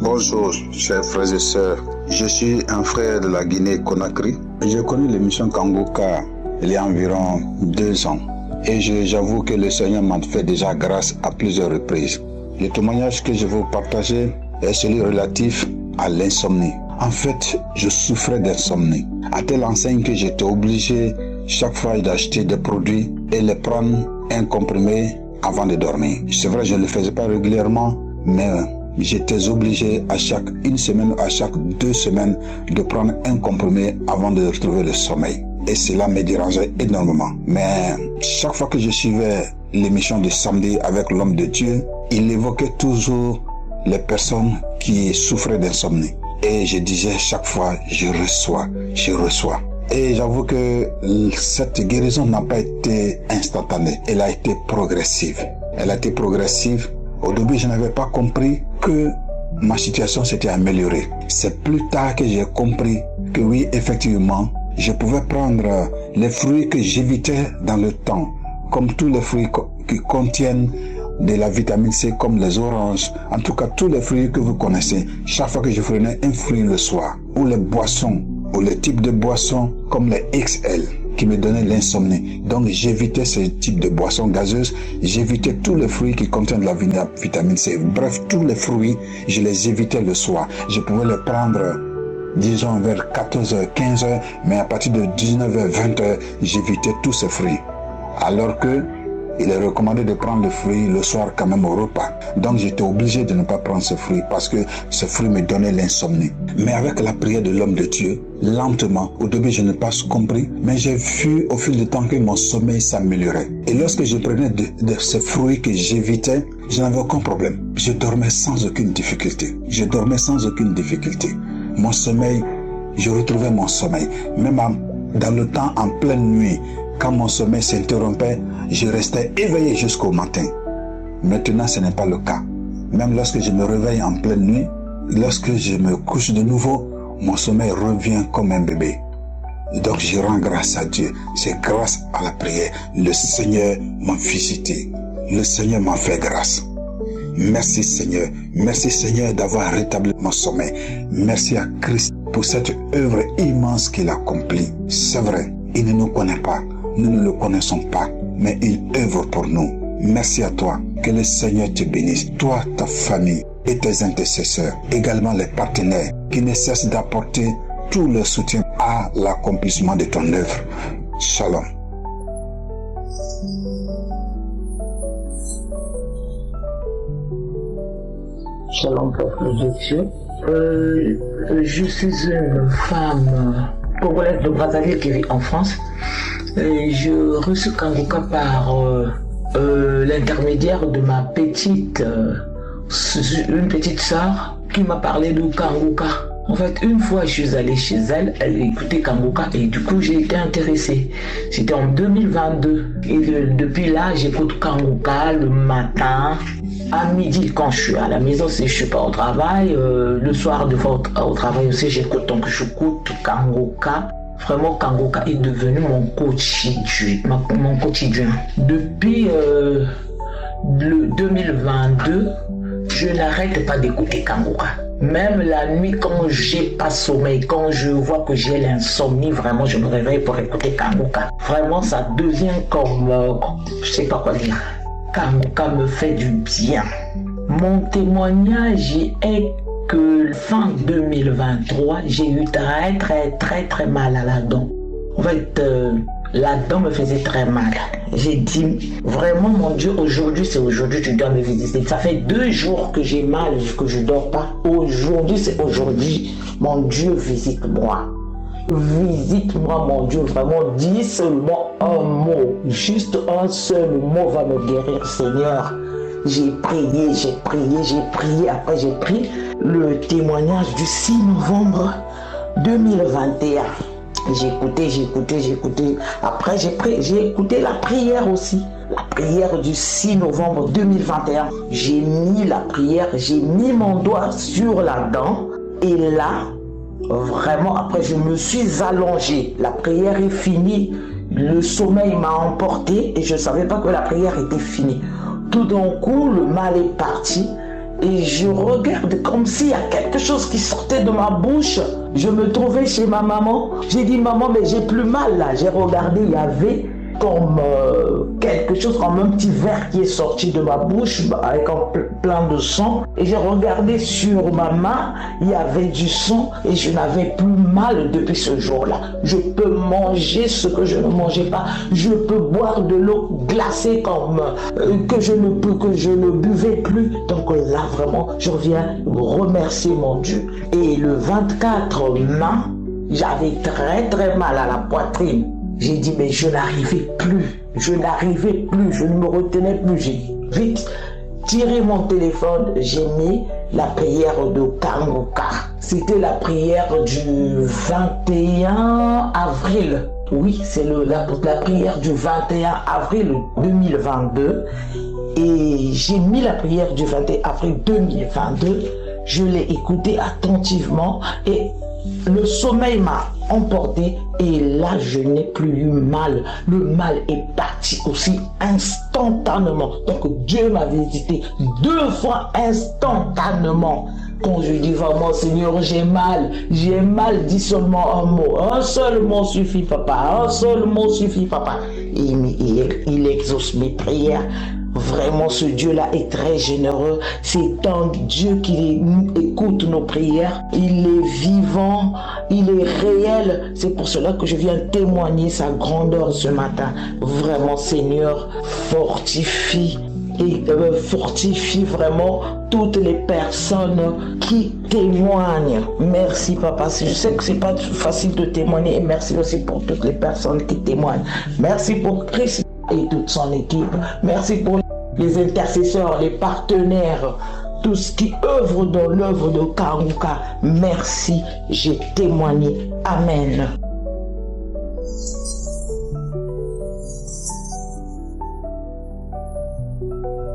Bonjour, chers frères et sœurs. Je suis un frère de la Guinée-Conakry. J'ai connu l'émission Kanguka il y a environ 2 ans. Et j'avoue que le Seigneur m'a fait déjà grâce à plusieurs reprises. Le témoignage que je veux partager est celui relatif à l'insomnie. En fait, je souffrais d'insomnie. À telle enseigne que j'étais obligé chaque fois d'acheter des produits et les prendre un comprimé avant de dormir. C'est vrai, je ne le faisais pas régulièrement, mais j'étais obligé à chaque 1 semaine, à chaque 2 semaines de prendre un comprimé avant de retrouver le sommeil. Et cela me dérangeait énormément. Mais chaque fois que je suivais l'émission de samedi avec l'homme de Dieu, il évoquait toujours les personnes qui souffraient d'insomnie. Et je disais chaque fois, je reçois. Et j'avoue que cette guérison n'a pas été instantanée. Elle a été progressive. Au début, je n'avais pas compris que ma situation s'était améliorée. C'est plus tard que j'ai compris que oui, effectivement, je pouvais prendre les fruits que j'évitais dans le temps, comme tous les fruits qui contiennent de la vitamine C, comme les oranges, en tout cas tous les fruits que vous connaissez. Chaque fois que je prenais un fruit le soir, ou les boissons, ou les types de boissons comme les XL, qui me donnaient l'insomnie. Donc j'évitais ce type de boissons gazeuses, j'évitais tous les fruits qui contiennent de la vitamine C. Bref, tous les fruits, je les évitais le soir. Je pouvais les prendre, disons, vers 14h, 15h, mais à partir de 19h, 20h, j'évitais tous ces fruits. Alors que il est recommandé de prendre le fruit le soir quand même au repas. Donc j'étais obligé de ne pas prendre ce fruit parce que ce fruit me donnait l'insomnie. Mais avec la prière de l'homme de Dieu, lentement, au début je n'ai pas compris, mais j'ai vu au fil du temps que mon sommeil s'améliorait. Et lorsque je prenais de ces fruits que j'évitais, je n'avais aucun problème. Je dormais sans aucune difficulté. Mon sommeil, je retrouvais mon sommeil. Même dans le temps en pleine nuit, quand mon sommeil s'interrompait, je restais éveillé jusqu'au matin. Maintenant, ce n'est pas le cas. Même lorsque je me réveille en pleine nuit, lorsque je me couche de nouveau, mon sommeil revient comme un bébé. Donc, je rends grâce à Dieu. C'est grâce à la prière. Le Seigneur m'a visité. Le Seigneur m'a fait grâce. Merci Seigneur. Merci Seigneur d'avoir rétabli mon sommeil. Merci à Christ pour cette œuvre immense qu'il accomplit. C'est vrai, il ne nous connaît pas. Nous ne le connaissons pas, mais il œuvre pour nous. Merci à toi. Que le Seigneur te bénisse. Toi, ta famille et tes intercesseurs. Également les partenaires qui ne cessent d'apporter tout leur soutien à l'accomplissement de ton œuvre. Shalom. Shalom, peuple de Dieu. Je suis une femme congolaise de Brazzaville qui vit en France. Je reçus Kanguka par l'intermédiaire de ma une petite sœur qui m'a parlé de Kanguka. En fait, une fois je suis allé chez elle, elle écoutait Kanguka et du coup j'ai été intéressée. C'était en 2022 et depuis là j'écoute Kanguka le matin, à midi quand je suis à la maison, si je suis pas au travail, le soir de fois au travail aussi j'écoute, donc j'écoute Kanguka. Vraiment, Kanguka est devenu mon quotidien. Depuis le 2022, je n'arrête pas d'écouter Kanguka. Même la nuit, quand j'ai pas sommeil, quand je vois que j'ai l'insomnie, vraiment, je me réveille pour écouter Kanguka. Vraiment, ça devient comme, je sais pas quoi dire. Kanguka me fait du bien. Mon témoignage est que fin 2023, j'ai eu très mal à la dent. En fait, la dent me faisait très mal. J'ai dit, vraiment mon Dieu, aujourd'hui, c'est aujourd'hui, tu dois me visiter. Ça fait 2 jours que j'ai mal, que je dors pas. Aujourd'hui, c'est aujourd'hui. Mon Dieu, visite-moi. Visite-moi, mon Dieu, vraiment, dis seulement un mot. Juste un seul mot va me guérir, Seigneur. J'ai prié, après j'ai pris le témoignage du 6 novembre 2021. J'ai écouté. Après j'ai écouté la prière aussi. La prière du 6 novembre 2021. J'ai mis la prière, j'ai mis mon doigt sur la dent. Et là, vraiment, après je me suis allongé. La prière est finie. Le sommeil m'a emporté et je ne savais pas que la prière était finie. Tout d'un coup, le mal est parti et je regarde comme s'il y a quelque chose qui sortait de ma bouche. Je me trouvais chez ma maman. J'ai dit, maman, mais j'ai plus mal là. J'ai regardé, il y avait comme quelque chose, comme un petit verre qui est sorti de ma bouche avec plein de sang. Et j'ai regardé sur ma main, il y avait du sang et je n'avais plus mal depuis ce jour-là. Je peux manger ce que je ne mangeais pas. Je peux boire de l'eau glacée comme que je ne buvais plus. Donc là, vraiment, je reviens remercier mon Dieu. Et le 24 mai, j'avais très très mal à la poitrine. J'ai dit, mais je n'arrivais plus, je ne me retenais plus. J'ai vite tiré mon téléphone, j'ai mis la prière de Kanguka. C'était la prière du 21 avril. Oui, c'est la prière du 21 avril 2022. Et j'ai mis la prière du 21 avril 2022. Je l'ai écoutée attentivement et le sommeil m'a emporté et là je n'ai plus eu mal. Le mal est parti aussi instantanément. Donc Dieu m'a visité 2 fois instantanément. Quand je dis vraiment, Seigneur, j'ai mal, dis seulement un mot. Un seul mot suffit, papa. Un seul mot suffit, papa. Et il exauce mes prières. Vraiment, ce Dieu-là est très généreux. C'est un Dieu qui écoute nos prières. Il est vivant, il est réel. C'est pour cela que je viens témoigner sa grandeur ce matin. Vraiment, Seigneur, fortifie vraiment toutes les personnes qui témoignent. Merci, papa. Je sais que c'est pas facile de témoigner et merci aussi pour toutes les personnes qui témoignent. Merci pour Christ et toute son équipe. Merci pour les intercesseurs, les partenaires, tous qui œuvrent dans l'œuvre de Kanguka. Merci, j'ai témoigné. Amen.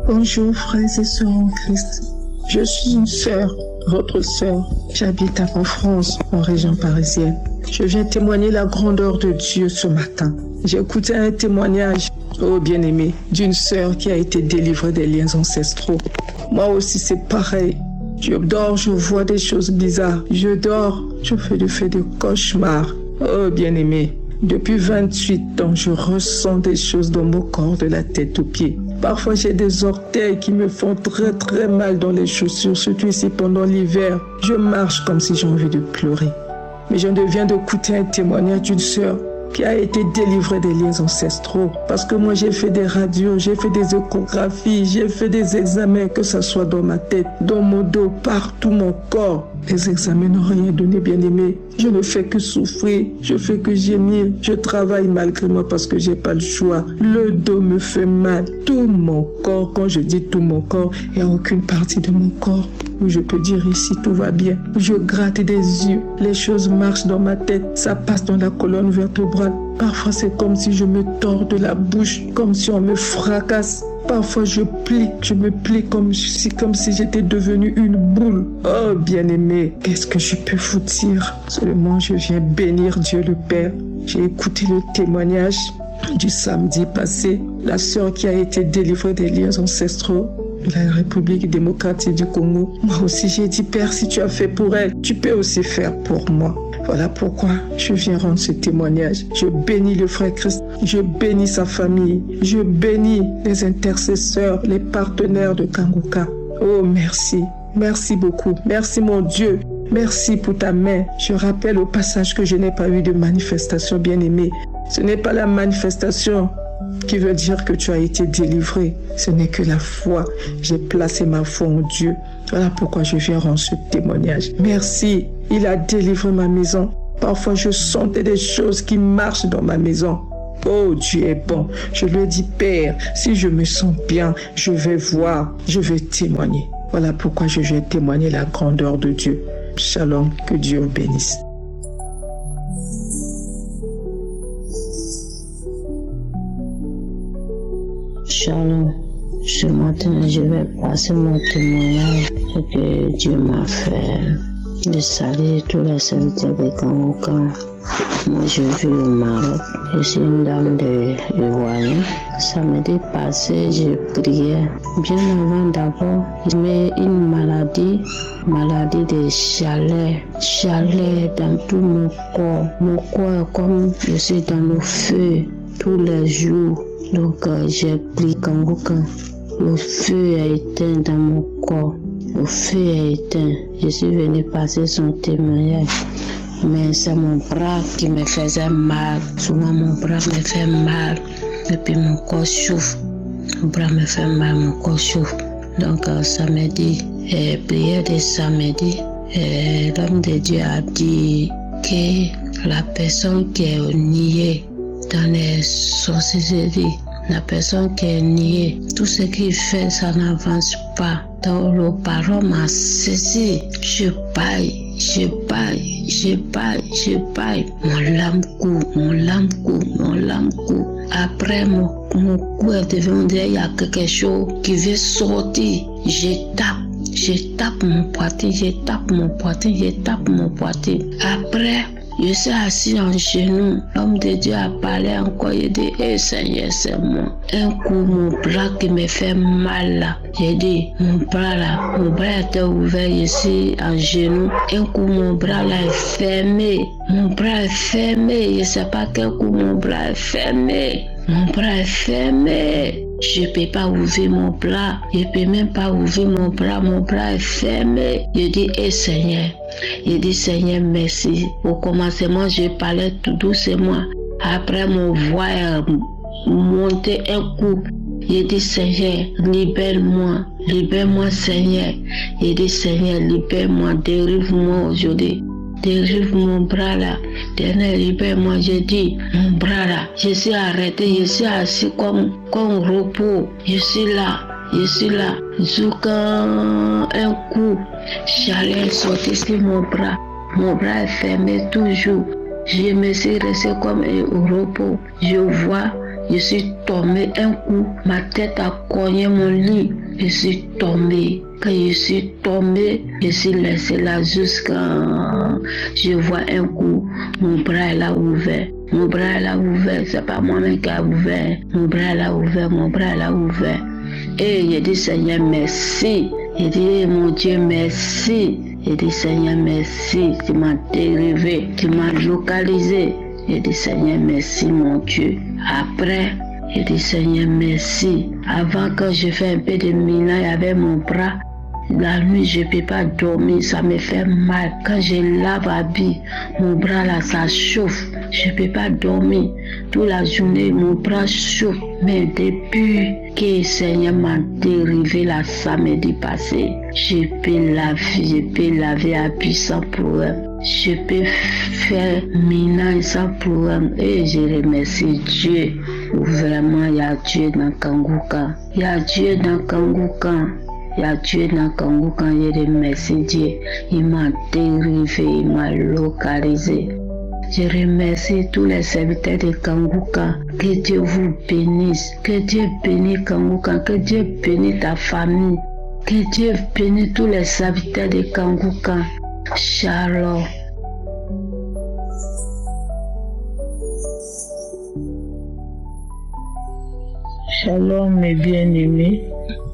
Bonjour frères et sœurs en Christ. Je suis une sœur, votre sœur. J'habite en France, en région parisienne. Je viens témoigner la grandeur de Dieu ce matin. J'ai écouté un témoignage, oh bien-aimé, d'une sœur qui a été délivrée des liens ancestraux. Moi aussi c'est pareil. Je dors, je vois des choses bizarres. Je dors, je fais des cauchemars. Oh bien-aimé, depuis 28 ans, je ressens des choses dans mon corps de la tête aux pieds. Parfois, j'ai des orteils qui me font très très mal dans les chaussures, surtout ici pendant l'hiver. Je marche comme si j'ai envie de pleurer. Mais je viens d'écouter un témoignage d'une sœur qui a été délivrée des liens ancestraux. Parce que moi, j'ai fait des radios, j'ai fait des échographies, j'ai fait des examens, que ce soit dans ma tête, dans mon dos, partout mon corps. Les examens n'ont rien donné, bien-aimé. Je ne fais que souffrir, je fais que gémir. Je travaille malgré moi parce que j'ai pas le choix. Le dos me fait mal. Tout mon corps, quand je dis tout mon corps, il n'y a aucune partie de mon corps où je peux dire ici tout va bien. Je gratte des yeux, les choses marchent dans ma tête, ça passe dans la colonne vertébrale. Parfois c'est comme si je me tords de la bouche, comme si on me fracasse. Parfois je me plie comme si j'étais devenue une boule. Oh bien-aimé, qu'est-ce que je peux vous dire? Seulement je viens bénir Dieu le Père. J'ai écouté le témoignage du samedi passé, la sœur qui a été délivrée des liens ancestraux de la République démocratique du Congo. Moi aussi j'ai dit, Père, si tu as fait pour elle, tu peux aussi faire pour moi. Voilà pourquoi je viens rendre ce témoignage. Je bénis le frère Christ, je bénis sa famille, je bénis les intercesseurs, les partenaires de Kanguka. Oh merci, merci beaucoup, merci mon Dieu, merci pour ta main. Je rappelle au passage que je n'ai pas eu de manifestation, bien-aimée. Ce n'est pas la manifestation qui veut dire que tu as été délivré. Ce n'est que la foi. J'ai placé ma foi en Dieu. Voilà pourquoi je viens rendre ce témoignage. Merci. Il a délivré ma maison. Parfois, je sentais des choses qui marchent dans ma maison. Oh, Dieu est bon. Je lui ai dit, Père, si je me sens bien, je vais voir, je vais témoigner. Voilà pourquoi je viens témoigner la grandeur de Dieu. Shalom, que Dieu vous bénisse. Shalom. Ce matin, je vais passer mon témoignage, ce que Dieu m'a fait. Je salue tous les serviteurs de Kanguka. Moi, je vis au Maroc. Je suis une dame de Ivoirien. Samedi passé, je priais. Bien avant d'abord, j'ai une maladie de chaleur. Chaleur dans tout mon corps. Mon corps est comme je suis dans le feu tous les jours. Donc, j'ai prié Kanguka. Le feu est éteint dans mon corps. Le feu est éteint. Je suis venu passer son témoignage. Mais c'est mon bras qui me faisait mal. Souvent mon bras me fait mal. Et puis mon corps chauffe. Mon bras me fait mal, mon corps chauffe. Donc samedi, prière de samedi, l'homme de Dieu a dit que la personne qui est niée dans les sorcelleries, la personne qui est niée, tout ce qu'il fait, ça n'avance pas. Donc le parole m'a saisi. Je paille. Mon lame court. Après, mon cou est devenu, il y a quelque chose qui veut sortir. Je tape mon poitrine. Après, je suis assis en genoux. L'homme de Dieu a parlé encore. Il dit, Seigneur, c'est moi. Un coup, mon bras qui me fait mal là. J'ai dit, mon bras était ouvert ici en genoux. Un coup, mon bras là est fermé. Je ne sais pas quel coup mon bras est fermé. Je ne peux pas ouvrir mon bras. Je ne peux même pas ouvrir mon bras est fermé. Je dis, Seigneur, merci. Au commencement, je parlais tout doucement. Après, mon voix est montée un coup. Je dis, Seigneur, libère-moi, Seigneur. Je dis, Seigneur, libère-moi, dérive-moi aujourd'hui. Dérive mon bras là, Seigneur, libère-moi, j'ai dit, mon bras là, je suis arrêté, je suis assis comme repos, je suis là, jusqu'à un coup, chaleur sorti sur mon bras est fermé toujours, je me suis resté comme au repos, je vois, je suis tombé un coup, ma tête a cogné mon lit, je suis tombé. Quand je suis tombé, je suis laissé là jusqu'à... Je vois un coup, mon bras est ouvert, c'est pas moi-même qui a ouvert. Mon bras est ouvert. Et je dis, Seigneur, merci. Je dis, mon Dieu, merci. Je dis, Seigneur, merci. Tu m'as dérivé, tu m'as localisé. Je dis, Seigneur, merci, mon Dieu. Après, je dis, Seigneur, merci. Avant que je fais un peu de minaille avec mon bras, la nuit, je ne peux pas dormir, ça me fait mal. Quand je lave habit, mon bras là, ça chauffe. Je ne peux pas dormir. Toute la journée, mon bras chauffe. Mais depuis que le Seigneur m'a dérivé la samedi passé, je peux laver habit sans problème. Je peux faire minaille sans problème. Et je remercie Dieu. Vraiment, il y a Dieu dans Kanguka. Je remercie Dieu. Il m'a dérivé, il m'a localisé. Je remercie tous les serviteurs de Kanguka. Que Dieu vous bénisse. Que Dieu bénisse Kanguka. Que Dieu bénisse ta famille. Que Dieu bénisse tous les serviteurs de Kanguka. Shalom. Shalom mes bien-aimés.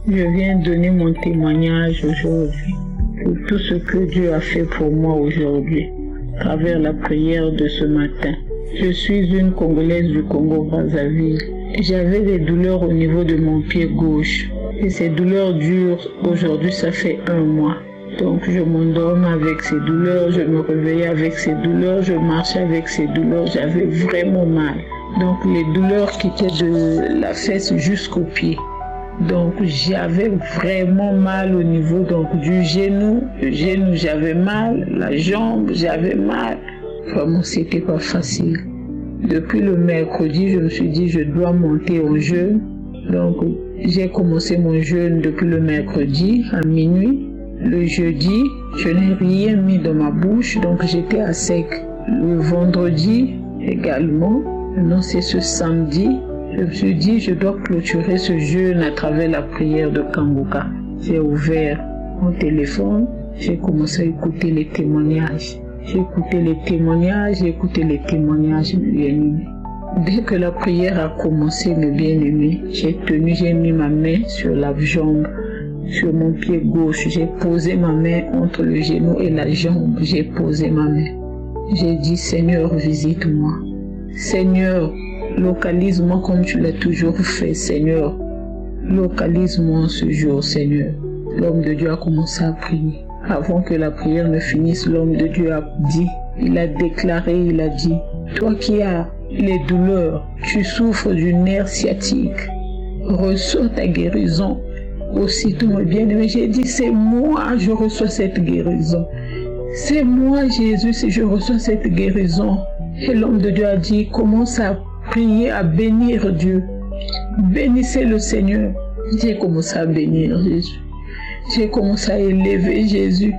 Je viens donner mon témoignage aujourd'hui pour tout ce que Dieu a fait pour moi aujourd'hui, à travers la prière de ce matin. Je suis une Congolaise du Congo-Brazzaville. J'avais des douleurs au niveau de mon pied gauche. Et ces douleurs durent, aujourd'hui ça fait 1 mois. Donc je m'endorme avec ces douleurs, je me réveillais avec ces douleurs, je marchais avec ces douleurs, j'avais vraiment mal. Donc les douleurs quittaient de la fesse jusqu'au pied. Donc j'avais vraiment mal au niveau du genou. Le genou j'avais mal, la jambe j'avais mal. Vraiment c'était pas facile. Depuis le mercredi, je me suis dit je dois monter au jeûne. Donc j'ai commencé mon jeûne depuis le mercredi à minuit. Le jeudi, je n'ai rien mis dans ma bouche, donc j'étais à sec. Le vendredi également, non c'est ce samedi, je me suis dit je dois clôturer ce jeûne à travers la prière de Kanguka. J'ai ouvert mon téléphone, j'ai commencé à écouter les témoignages. J'ai écouté les témoignages, mes bien-aimés. Dès que la prière a commencé, mes bien-aimés, j'ai mis ma main sur la jambe, sur mon pied gauche. J'ai posé ma main entre le genou et la jambe. J'ai posé ma main. J'ai dit, Seigneur, visite-moi. Seigneur, localise-moi comme tu l'as toujours fait, Seigneur. Localise-moi ce jour, Seigneur. L'homme de Dieu a commencé à prier. Avant que la prière ne finisse, l'homme de Dieu a dit, il a déclaré, il a dit, toi qui as les douleurs, tu souffres du nerf sciatique, reçois ta guérison. Aussitôt, mon bien-aimé, j'ai dit, c'est moi, je reçois cette guérison. C'est moi, Jésus, si je reçois cette guérison. Et l'homme de Dieu a dit, commence à prier, à bénir Dieu. Bénissez le Seigneur. J'ai commencé à bénir Jésus. J'ai commencé à élever Jésus.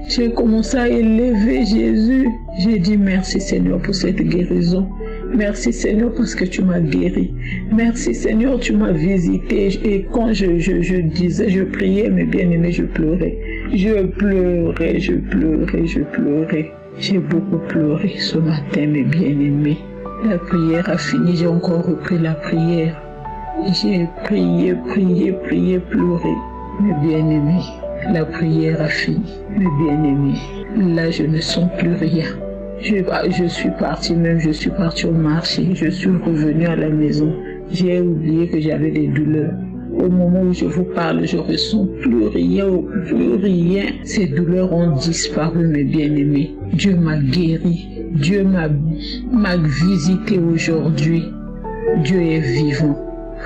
J'ai commencé à élever Jésus. J'ai dit merci Seigneur pour cette guérison. Merci Seigneur parce que tu m'as guéri. Merci Seigneur, tu m'as visité. Et quand je priais, mes bien-aimés, je pleurais. Je pleurais. J'ai beaucoup pleuré ce matin, mes bien-aimés. La prière a fini, j'ai encore repris la prière. J'ai prié, pleuré. Mes bien-aimés, la prière a fini. Mes bien-aimés, là je ne sens plus rien. Je suis partie au marché. Je suis revenue à la maison. J'ai oublié que j'avais des douleurs. Au moment où je vous parle, je ne ressens plus rien. Ces douleurs ont disparu, mes bien-aimés. Dieu m'a guéri. Dieu m'a visité aujourd'hui. Dieu est vivant.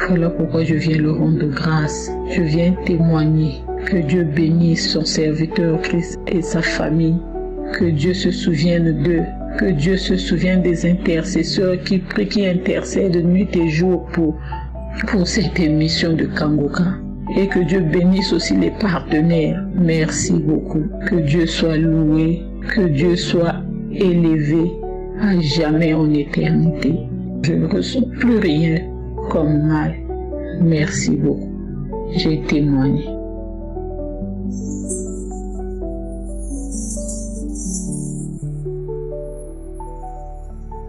Voilà pourquoi je viens le rendre grâce. Je viens témoigner que Dieu bénisse son serviteur Christ et sa famille. Que Dieu se souvienne d'eux. Que Dieu se souvienne des intercesseurs qui prient, qui intercèdent nuit et jour pour cette émission de Kangoka. Et que Dieu bénisse aussi les partenaires. Merci beaucoup. Que Dieu soit loué. Que Dieu soit élevé à jamais en éternité. Je ne ressens plus rien comme mal. Merci beaucoup. J'ai témoigné.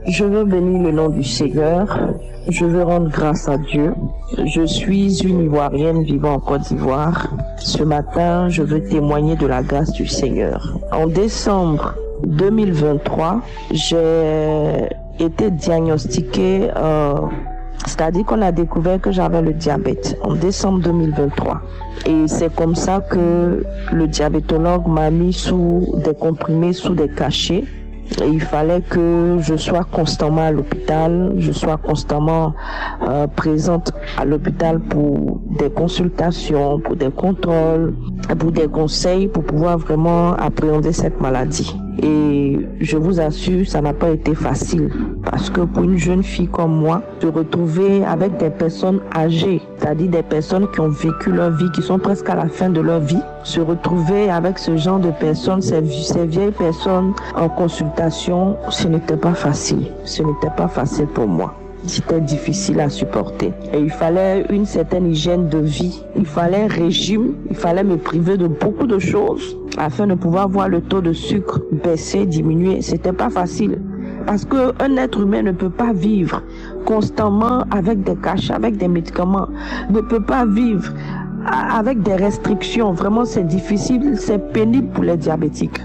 Je veux bénir le nom du Seigneur. Je veux rendre grâce à Dieu. Je suis une Ivoirienne vivant en Côte d'Ivoire. Ce matin, je veux témoigner de la grâce du Seigneur. En décembre 2023, j'ai été diagnostiquée, c'est-à-dire qu'on a découvert que j'avais le diabète en décembre 2023. Et c'est comme ça que le diabétologue m'a mis sous des comprimés, sous des cachets. Et il fallait que je sois constamment à l'hôpital, je sois constamment présente à l'hôpital pour des consultations, pour des contrôles, pour des conseils, pour pouvoir vraiment appréhender cette maladie. Et je vous assure, ça n'a pas été facile. Parce que pour une jeune fille comme moi, se retrouver avec des personnes âgées, c'est-à-dire des personnes qui ont vécu leur vie, qui sont presque à la fin de leur vie, se retrouver avec ce genre de personnes, ces vieilles personnes en consultation, ce n'était pas facile. Ce n'était pas facile pour moi. C'était difficile à supporter. Et il fallait une certaine hygiène de vie. Il fallait un régime. Il fallait me priver de beaucoup de choses afin de pouvoir voir le taux de sucre baisser, diminuer. C'était pas facile. Parce qu'un être humain ne peut pas vivre constamment avec des cachets, avec des médicaments. Ne peut pas vivre avec des restrictions. Vraiment, c'est difficile, c'est pénible pour les diabétiques.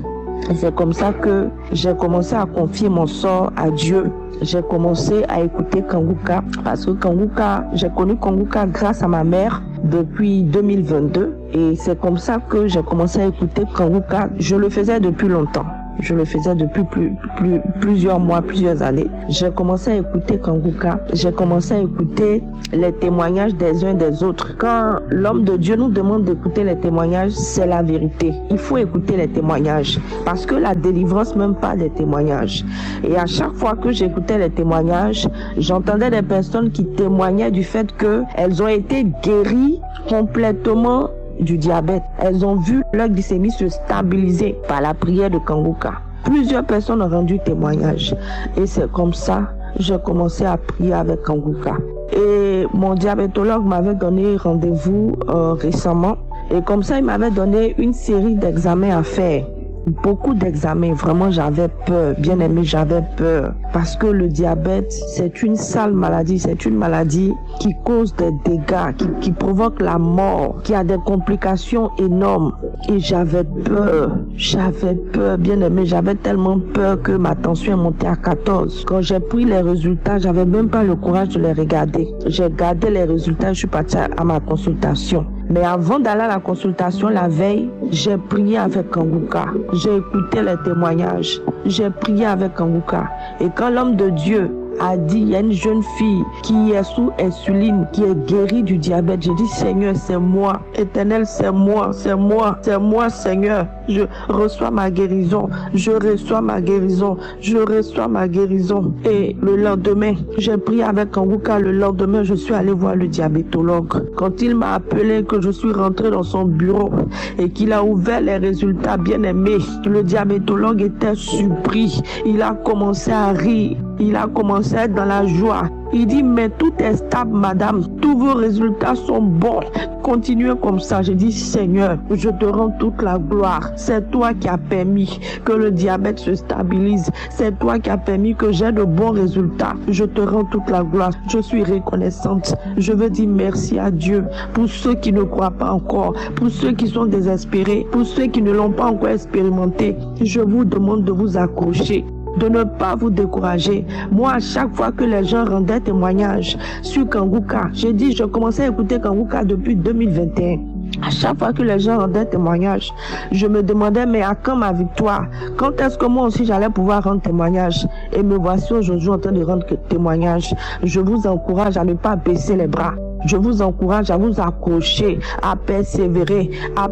Et c'est comme ça que j'ai commencé à confier mon sort à Dieu. J'ai commencé à écouter Kangoka parce que Kangoka, j'ai connu Kangoka grâce à ma mère depuis 2022 et c'est comme ça que j'ai commencé à écouter Kangoka. Je le faisais depuis longtemps. Je le faisais depuis plusieurs mois, plusieurs années. J'ai commencé à écouter Kangoka. J'ai commencé à écouter les témoignages des uns des autres. Quand l'homme de Dieu nous demande d'écouter les témoignages, c'est la vérité. Il faut écouter les témoignages. Parce que la délivrance même pas des témoignages. Et à chaque fois que j'écoutais les témoignages, j'entendais des personnes qui témoignaient du fait qu'elles ont été guéries complètement du diabète. Elles ont vu leur glycémie se stabiliser par la prière de Kangoka. Plusieurs personnes ont rendu témoignage. Et c'est comme ça que j'ai commencé à prier avec Kangoka. Et mon diabétologue m'avait donné rendez-vous récemment. Et comme ça, il m'avait donné une série d'examens à faire. Beaucoup d'examens, vraiment j'avais peur, bien aimé, j'avais peur. Parce que le diabète, c'est une sale maladie, c'est une maladie qui cause des dégâts, qui provoque la mort, qui a des complications énormes. Et j'avais peur, bien aimé, j'avais tellement peur que ma tension est montée à 14. Quand j'ai pris les résultats, j'avais même pas le courage de les regarder. J'ai gardé les résultats, je suis partie à ma consultation. Mais avant d'aller à la consultation la veille, j'ai prié avec Kanguka. J'ai écouté les témoignages. J'ai prié avec Kanguka. Et quand l'homme de Dieu a dit, il y a une jeune fille qui est sous insuline, qui est guérie du diabète. J'ai dit, Seigneur, c'est moi. Éternel, c'est moi, Seigneur. Je reçois ma guérison. Je reçois ma guérison. Et le lendemain, j'ai prié avec Kanguka. Le lendemain, je suis allée voir le diabétologue. Quand il m'a appelé, que je suis rentrée dans son bureau et qu'il a ouvert les résultats, bien aimés, le diabétologue était surpris. Il a commencé à rire. Il a commencé à être dans la joie. Il dit, mais tout est stable, madame. Tous vos résultats sont bons. Continuez comme ça. J'ai dit, Seigneur, je te rends toute la gloire. C'est toi qui as permis que le diabète se stabilise. C'est toi qui as permis que j'ai de bons résultats. Je te rends toute la gloire. Je suis reconnaissante. Je veux dire merci à Dieu pour ceux qui ne croient pas encore, pour ceux qui sont désespérés, pour ceux qui ne l'ont pas encore expérimenté. Je vous demande de vous accrocher, de ne pas vous décourager. Moi, à chaque fois que les gens rendaient témoignage sur Kanguka, j'ai dit, je commençais à écouter Kanguka depuis 2021. À chaque fois que les gens rendaient témoignage, je me demandais, mais à quand ma victoire? Quand est-ce que moi aussi j'allais pouvoir rendre témoignage? Et me voici aujourd'hui en train de rendre témoignage. Je vous encourage à ne pas baisser les bras. Je vous encourage à vous accrocher, à persévérer, à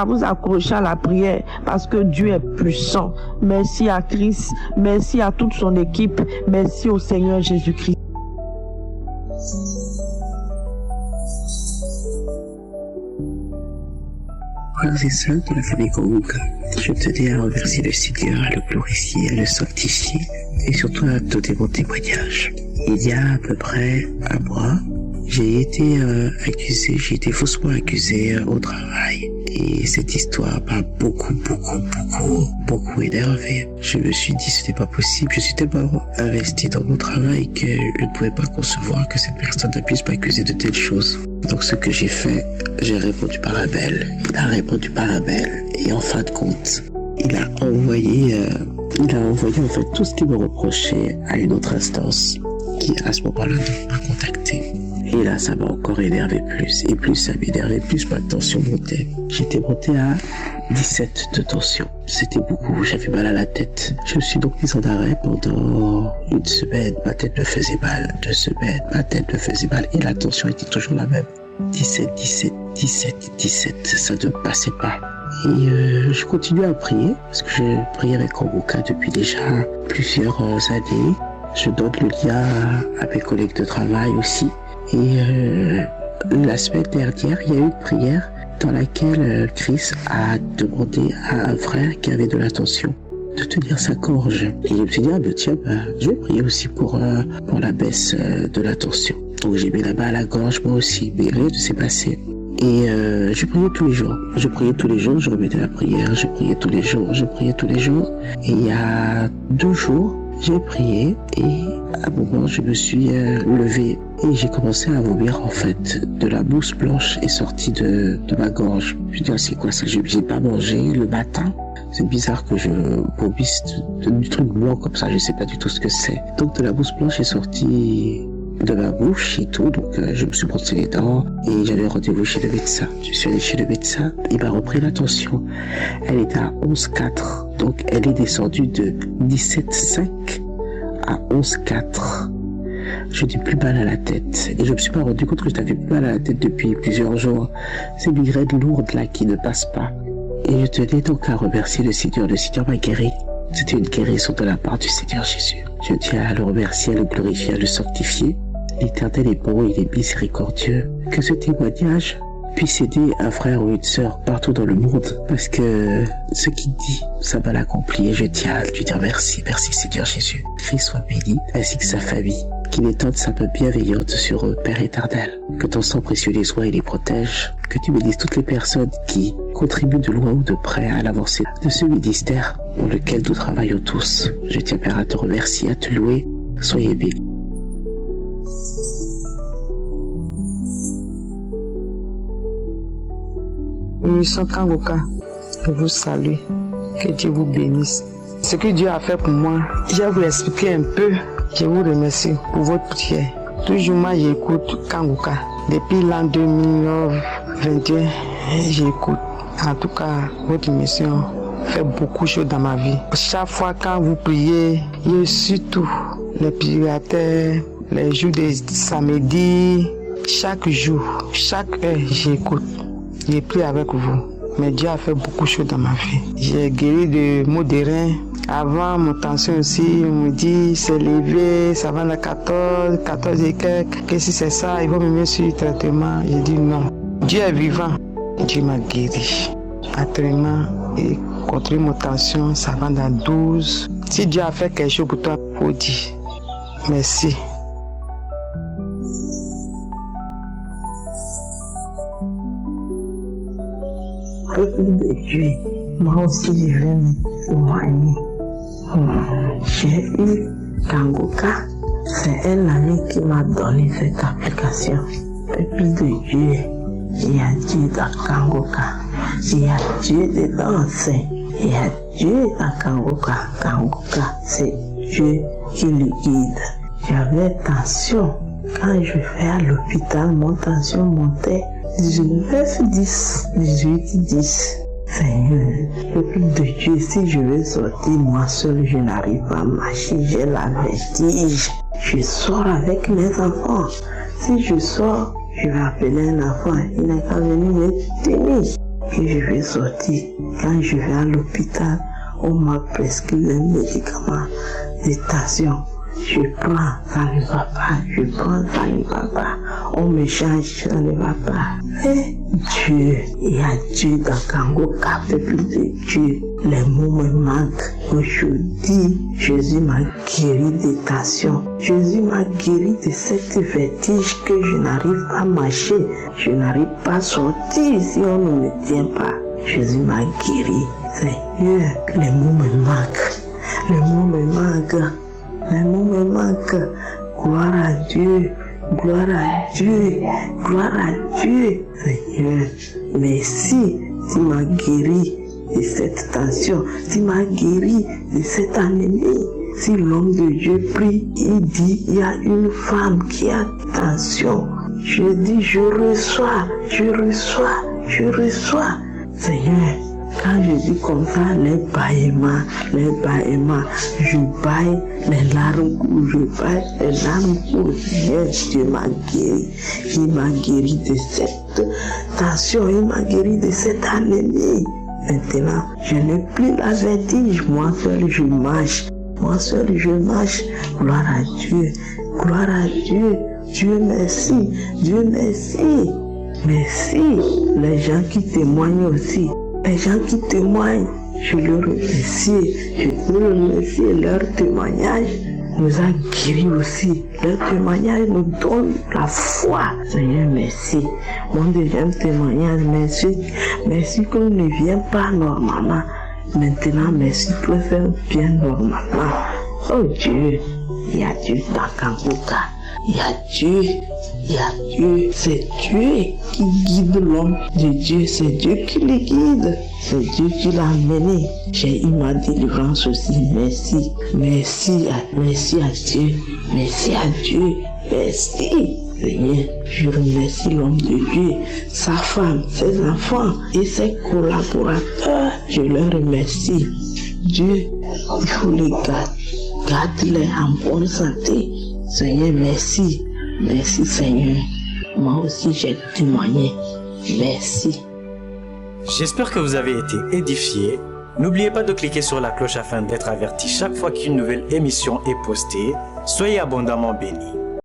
vous accrocher à la prière, parce que Dieu est puissant. Merci à Christ, merci à toute son équipe, merci au Seigneur Jésus-Christ. Frères et sœurs de la famille Kanguka, je tenais à remercier le Seigneur, à le glorifier, à le sanctifier, et surtout à donner mon témoignage. Il y a à peu près un mois, j'ai été faussement accusé au travail. Et cette histoire m'a beaucoup énervé. Je me suis dit, ce n'est pas possible. Je suis tellement investi dans mon travail que je ne pouvais pas concevoir que cette personne ne puisse m'accuser de telles choses. Donc ce que j'ai fait, j'ai répondu par un mail. Il a répondu par un mail. Et en fin de compte, il a envoyé en fait tout ce qu'il me reprochait à une autre instance qui à ce moment-là m'a contacté. Et là, ça m'a encore énervé plus. Et plus ça m'énervait, plus ma tension montait. J'étais monté à 17 de tension. C'était beaucoup, j'avais mal à la tête. Je me suis donc mis en arrêt pendant une semaine. Ma tête me faisait mal. 2 semaines, ma tête me faisait mal. Et la tension était toujours la même. 17, ça ne passait pas. Et je continuais à prier, parce que je priais avec Kanguka depuis déjà plusieurs années. Je donne le lien à mes collègues de travail aussi. Et la semaine dernière, il y a eu une prière dans laquelle Chris a demandé à un frère qui avait de la tension de tenir sa gorge. Et je me suis dit, je vais prier aussi pour la baisse de la tension. Donc j'ai mis la main à la gorge moi aussi, mais rien ne s'est passé. Et je priais tous les jours. Je remettais la prière, je priais tous les jours. Et il y a 2 jours, j'ai prié et à un moment, je me suis levé et j'ai commencé à vomir en fait. De la mousse blanche est sortie de ma gorge. Je me dis, c'est quoi ça? Je n'ai pas mangé le matin. C'est bizarre que je vomisse du truc blanc comme ça, je ne sais pas du tout ce que c'est. Donc de la mousse blanche est sortie de ma bouche et tout, donc je me suis brossé les dents et j'avais rendez-vous chez le médecin. Je suis allé chez le médecin, il m'a repris la tension. Elle était à 11,4, donc elle est descendue de 17,5 à 11,4. Je n'ai plus mal à la tête et je me suis pas rendu compte que j'avais plus mal à la tête depuis plusieurs jours. Ces migraines lourdes là qui ne passent pas. Et je tenais donc à remercier le Seigneur m'a guéri. C'était une guérison de la part du Seigneur Jésus. Je tiens à le remercier, à le glorifier, à le sanctifier. L'Éternel est bon, il est miséricordieux. Que ce témoignage puisse aider un frère ou une sœur partout dans le monde. Parce que ce qu'il dit, ça va l'accomplir. Et je tiens à lui dire merci. Merci Seigneur Jésus. Christ soit béni, ainsi que sa famille. qu'il étende sa main bienveillante sur eux, Père éternel. Que ton sang précieux les soit et les protège. Que tu bénisses toutes les personnes qui contribuent de loin ou de près à l'avancée de ce ministère pour lequel nous travaillons tous. Je tiens, Père, à te remercier, à te louer. Soyez bénis. Mission Kangoka, je vous salue. Que Dieu vous bénisse. Ce que Dieu a fait pour moi, je vais vous expliquer un peu. Je vous remercie pour votre prière. Toujours moi, j'écoute Kangoka. Depuis l'an 2021, j'écoute. En tout cas, votre émission fait beaucoup de choses dans ma vie. Chaque fois quand vous priez, et surtout les prières, les jours de samedi, chaque jour, chaque heure, j'écoute. J'ai prié avec vous. Mais Dieu a fait beaucoup de choses dans ma vie. J'ai guéri de maux de reins. Avant, mon tension aussi, on me dit, c'est élevé, ça va à 14 et quelques. Qu'est-ce que c'est ça? Il va me mettre sur le traitement. J'ai dit non. Dieu est vivant. Dieu m'a guéri. Actuellement, et contre mon tension, ça va dans 12. Si Dieu a fait quelque chose pour toi, il faut dire merci. Peuple de Dieu, moi aussi je vais me témoigner. J'ai eu Kangoka, c'est un ami qui m'a donné cette application. Peuple de Dieu, il y a Dieu dans Kangoka, il y a Dieu dedans, il y a Dieu dans Kangoka. Kangoka, c'est Dieu qui le guide. J'avais tension. Quand je vais à l'hôpital, mon tension montait 19, 10, 18, 10. Seigneur, peuple de Dieu, si je vais sortir, moi seul, je n'arrive pas à marcher, j'ai la vertige. Je sors avec mes enfants. Si je sors, je vais appeler un enfant, il n'a qu'à venir me tenir. Et je vais sortir. Quand je vais à l'hôpital, on m'a prescrit un médicament de tension. Je prends, ça ne va pas. Je prends, ça ne va pas. On me change, ça ne va pas. Mais Dieu, il y a Dieu dans Kangoka, peuple de Dieu. Les mots me manquent. Aujourd'hui, Jésus m'a guéri des tensions. Jésus m'a guéri de cette vertige que je n'arrive pas à marcher. Je n'arrive pas à sortir si on ne me tient pas. Jésus m'a guéri. Seigneur, les mots me manquent. Les mots me manquent. Les mots me manquent. Gloire à Dieu. Gloire à Dieu. Gloire à Dieu. Seigneur, merci. Tu m'as guéri de cette tension. Tu m'as guéri de cette anémie. Si l'homme de Dieu prie, il dit, il y a une femme qui a tension. Je dis, je reçois. Seigneur, quand je dis comme ça, les bâillements, je baille, les larmes coulent, Seigneur, Dieu m'a guéri. Il m'a guéri de cette tension, il m'a guéri de cette anémie. Maintenant, je n'ai plus la vertige, moi seul je marche. Gloire à Dieu, Dieu merci, merci. Les gens qui témoignent aussi, je les remercie, leur témoignage nous a guéris aussi. Leur témoignage nous donne la foi. Seigneur, merci. Mon deuxième témoignage, merci qu'on ne vient pas normalement. Maintenant, merci pour faire bien normalement. Oh Dieu, il y a Dieu dans Kangoka. Il y a Dieu, c'est Dieu qui guide l'homme de Dieu, c'est Dieu qui le guide, c'est Dieu qui l'a mené. J'ai eu ma délivrance aussi, merci à Dieu, merci. Seigneur, je remercie l'homme de Dieu, sa femme, ses enfants et ses collaborateurs, je leur remercie. Dieu, il faut les garde-les en bonne santé. Seigneur, merci Seigneur. Moi aussi j'ai témoigné. Merci. J'espère que vous avez été édifiés. N'oubliez pas de cliquer sur la cloche afin d'être averti chaque fois qu'une nouvelle émission est postée. Soyez abondamment bénis.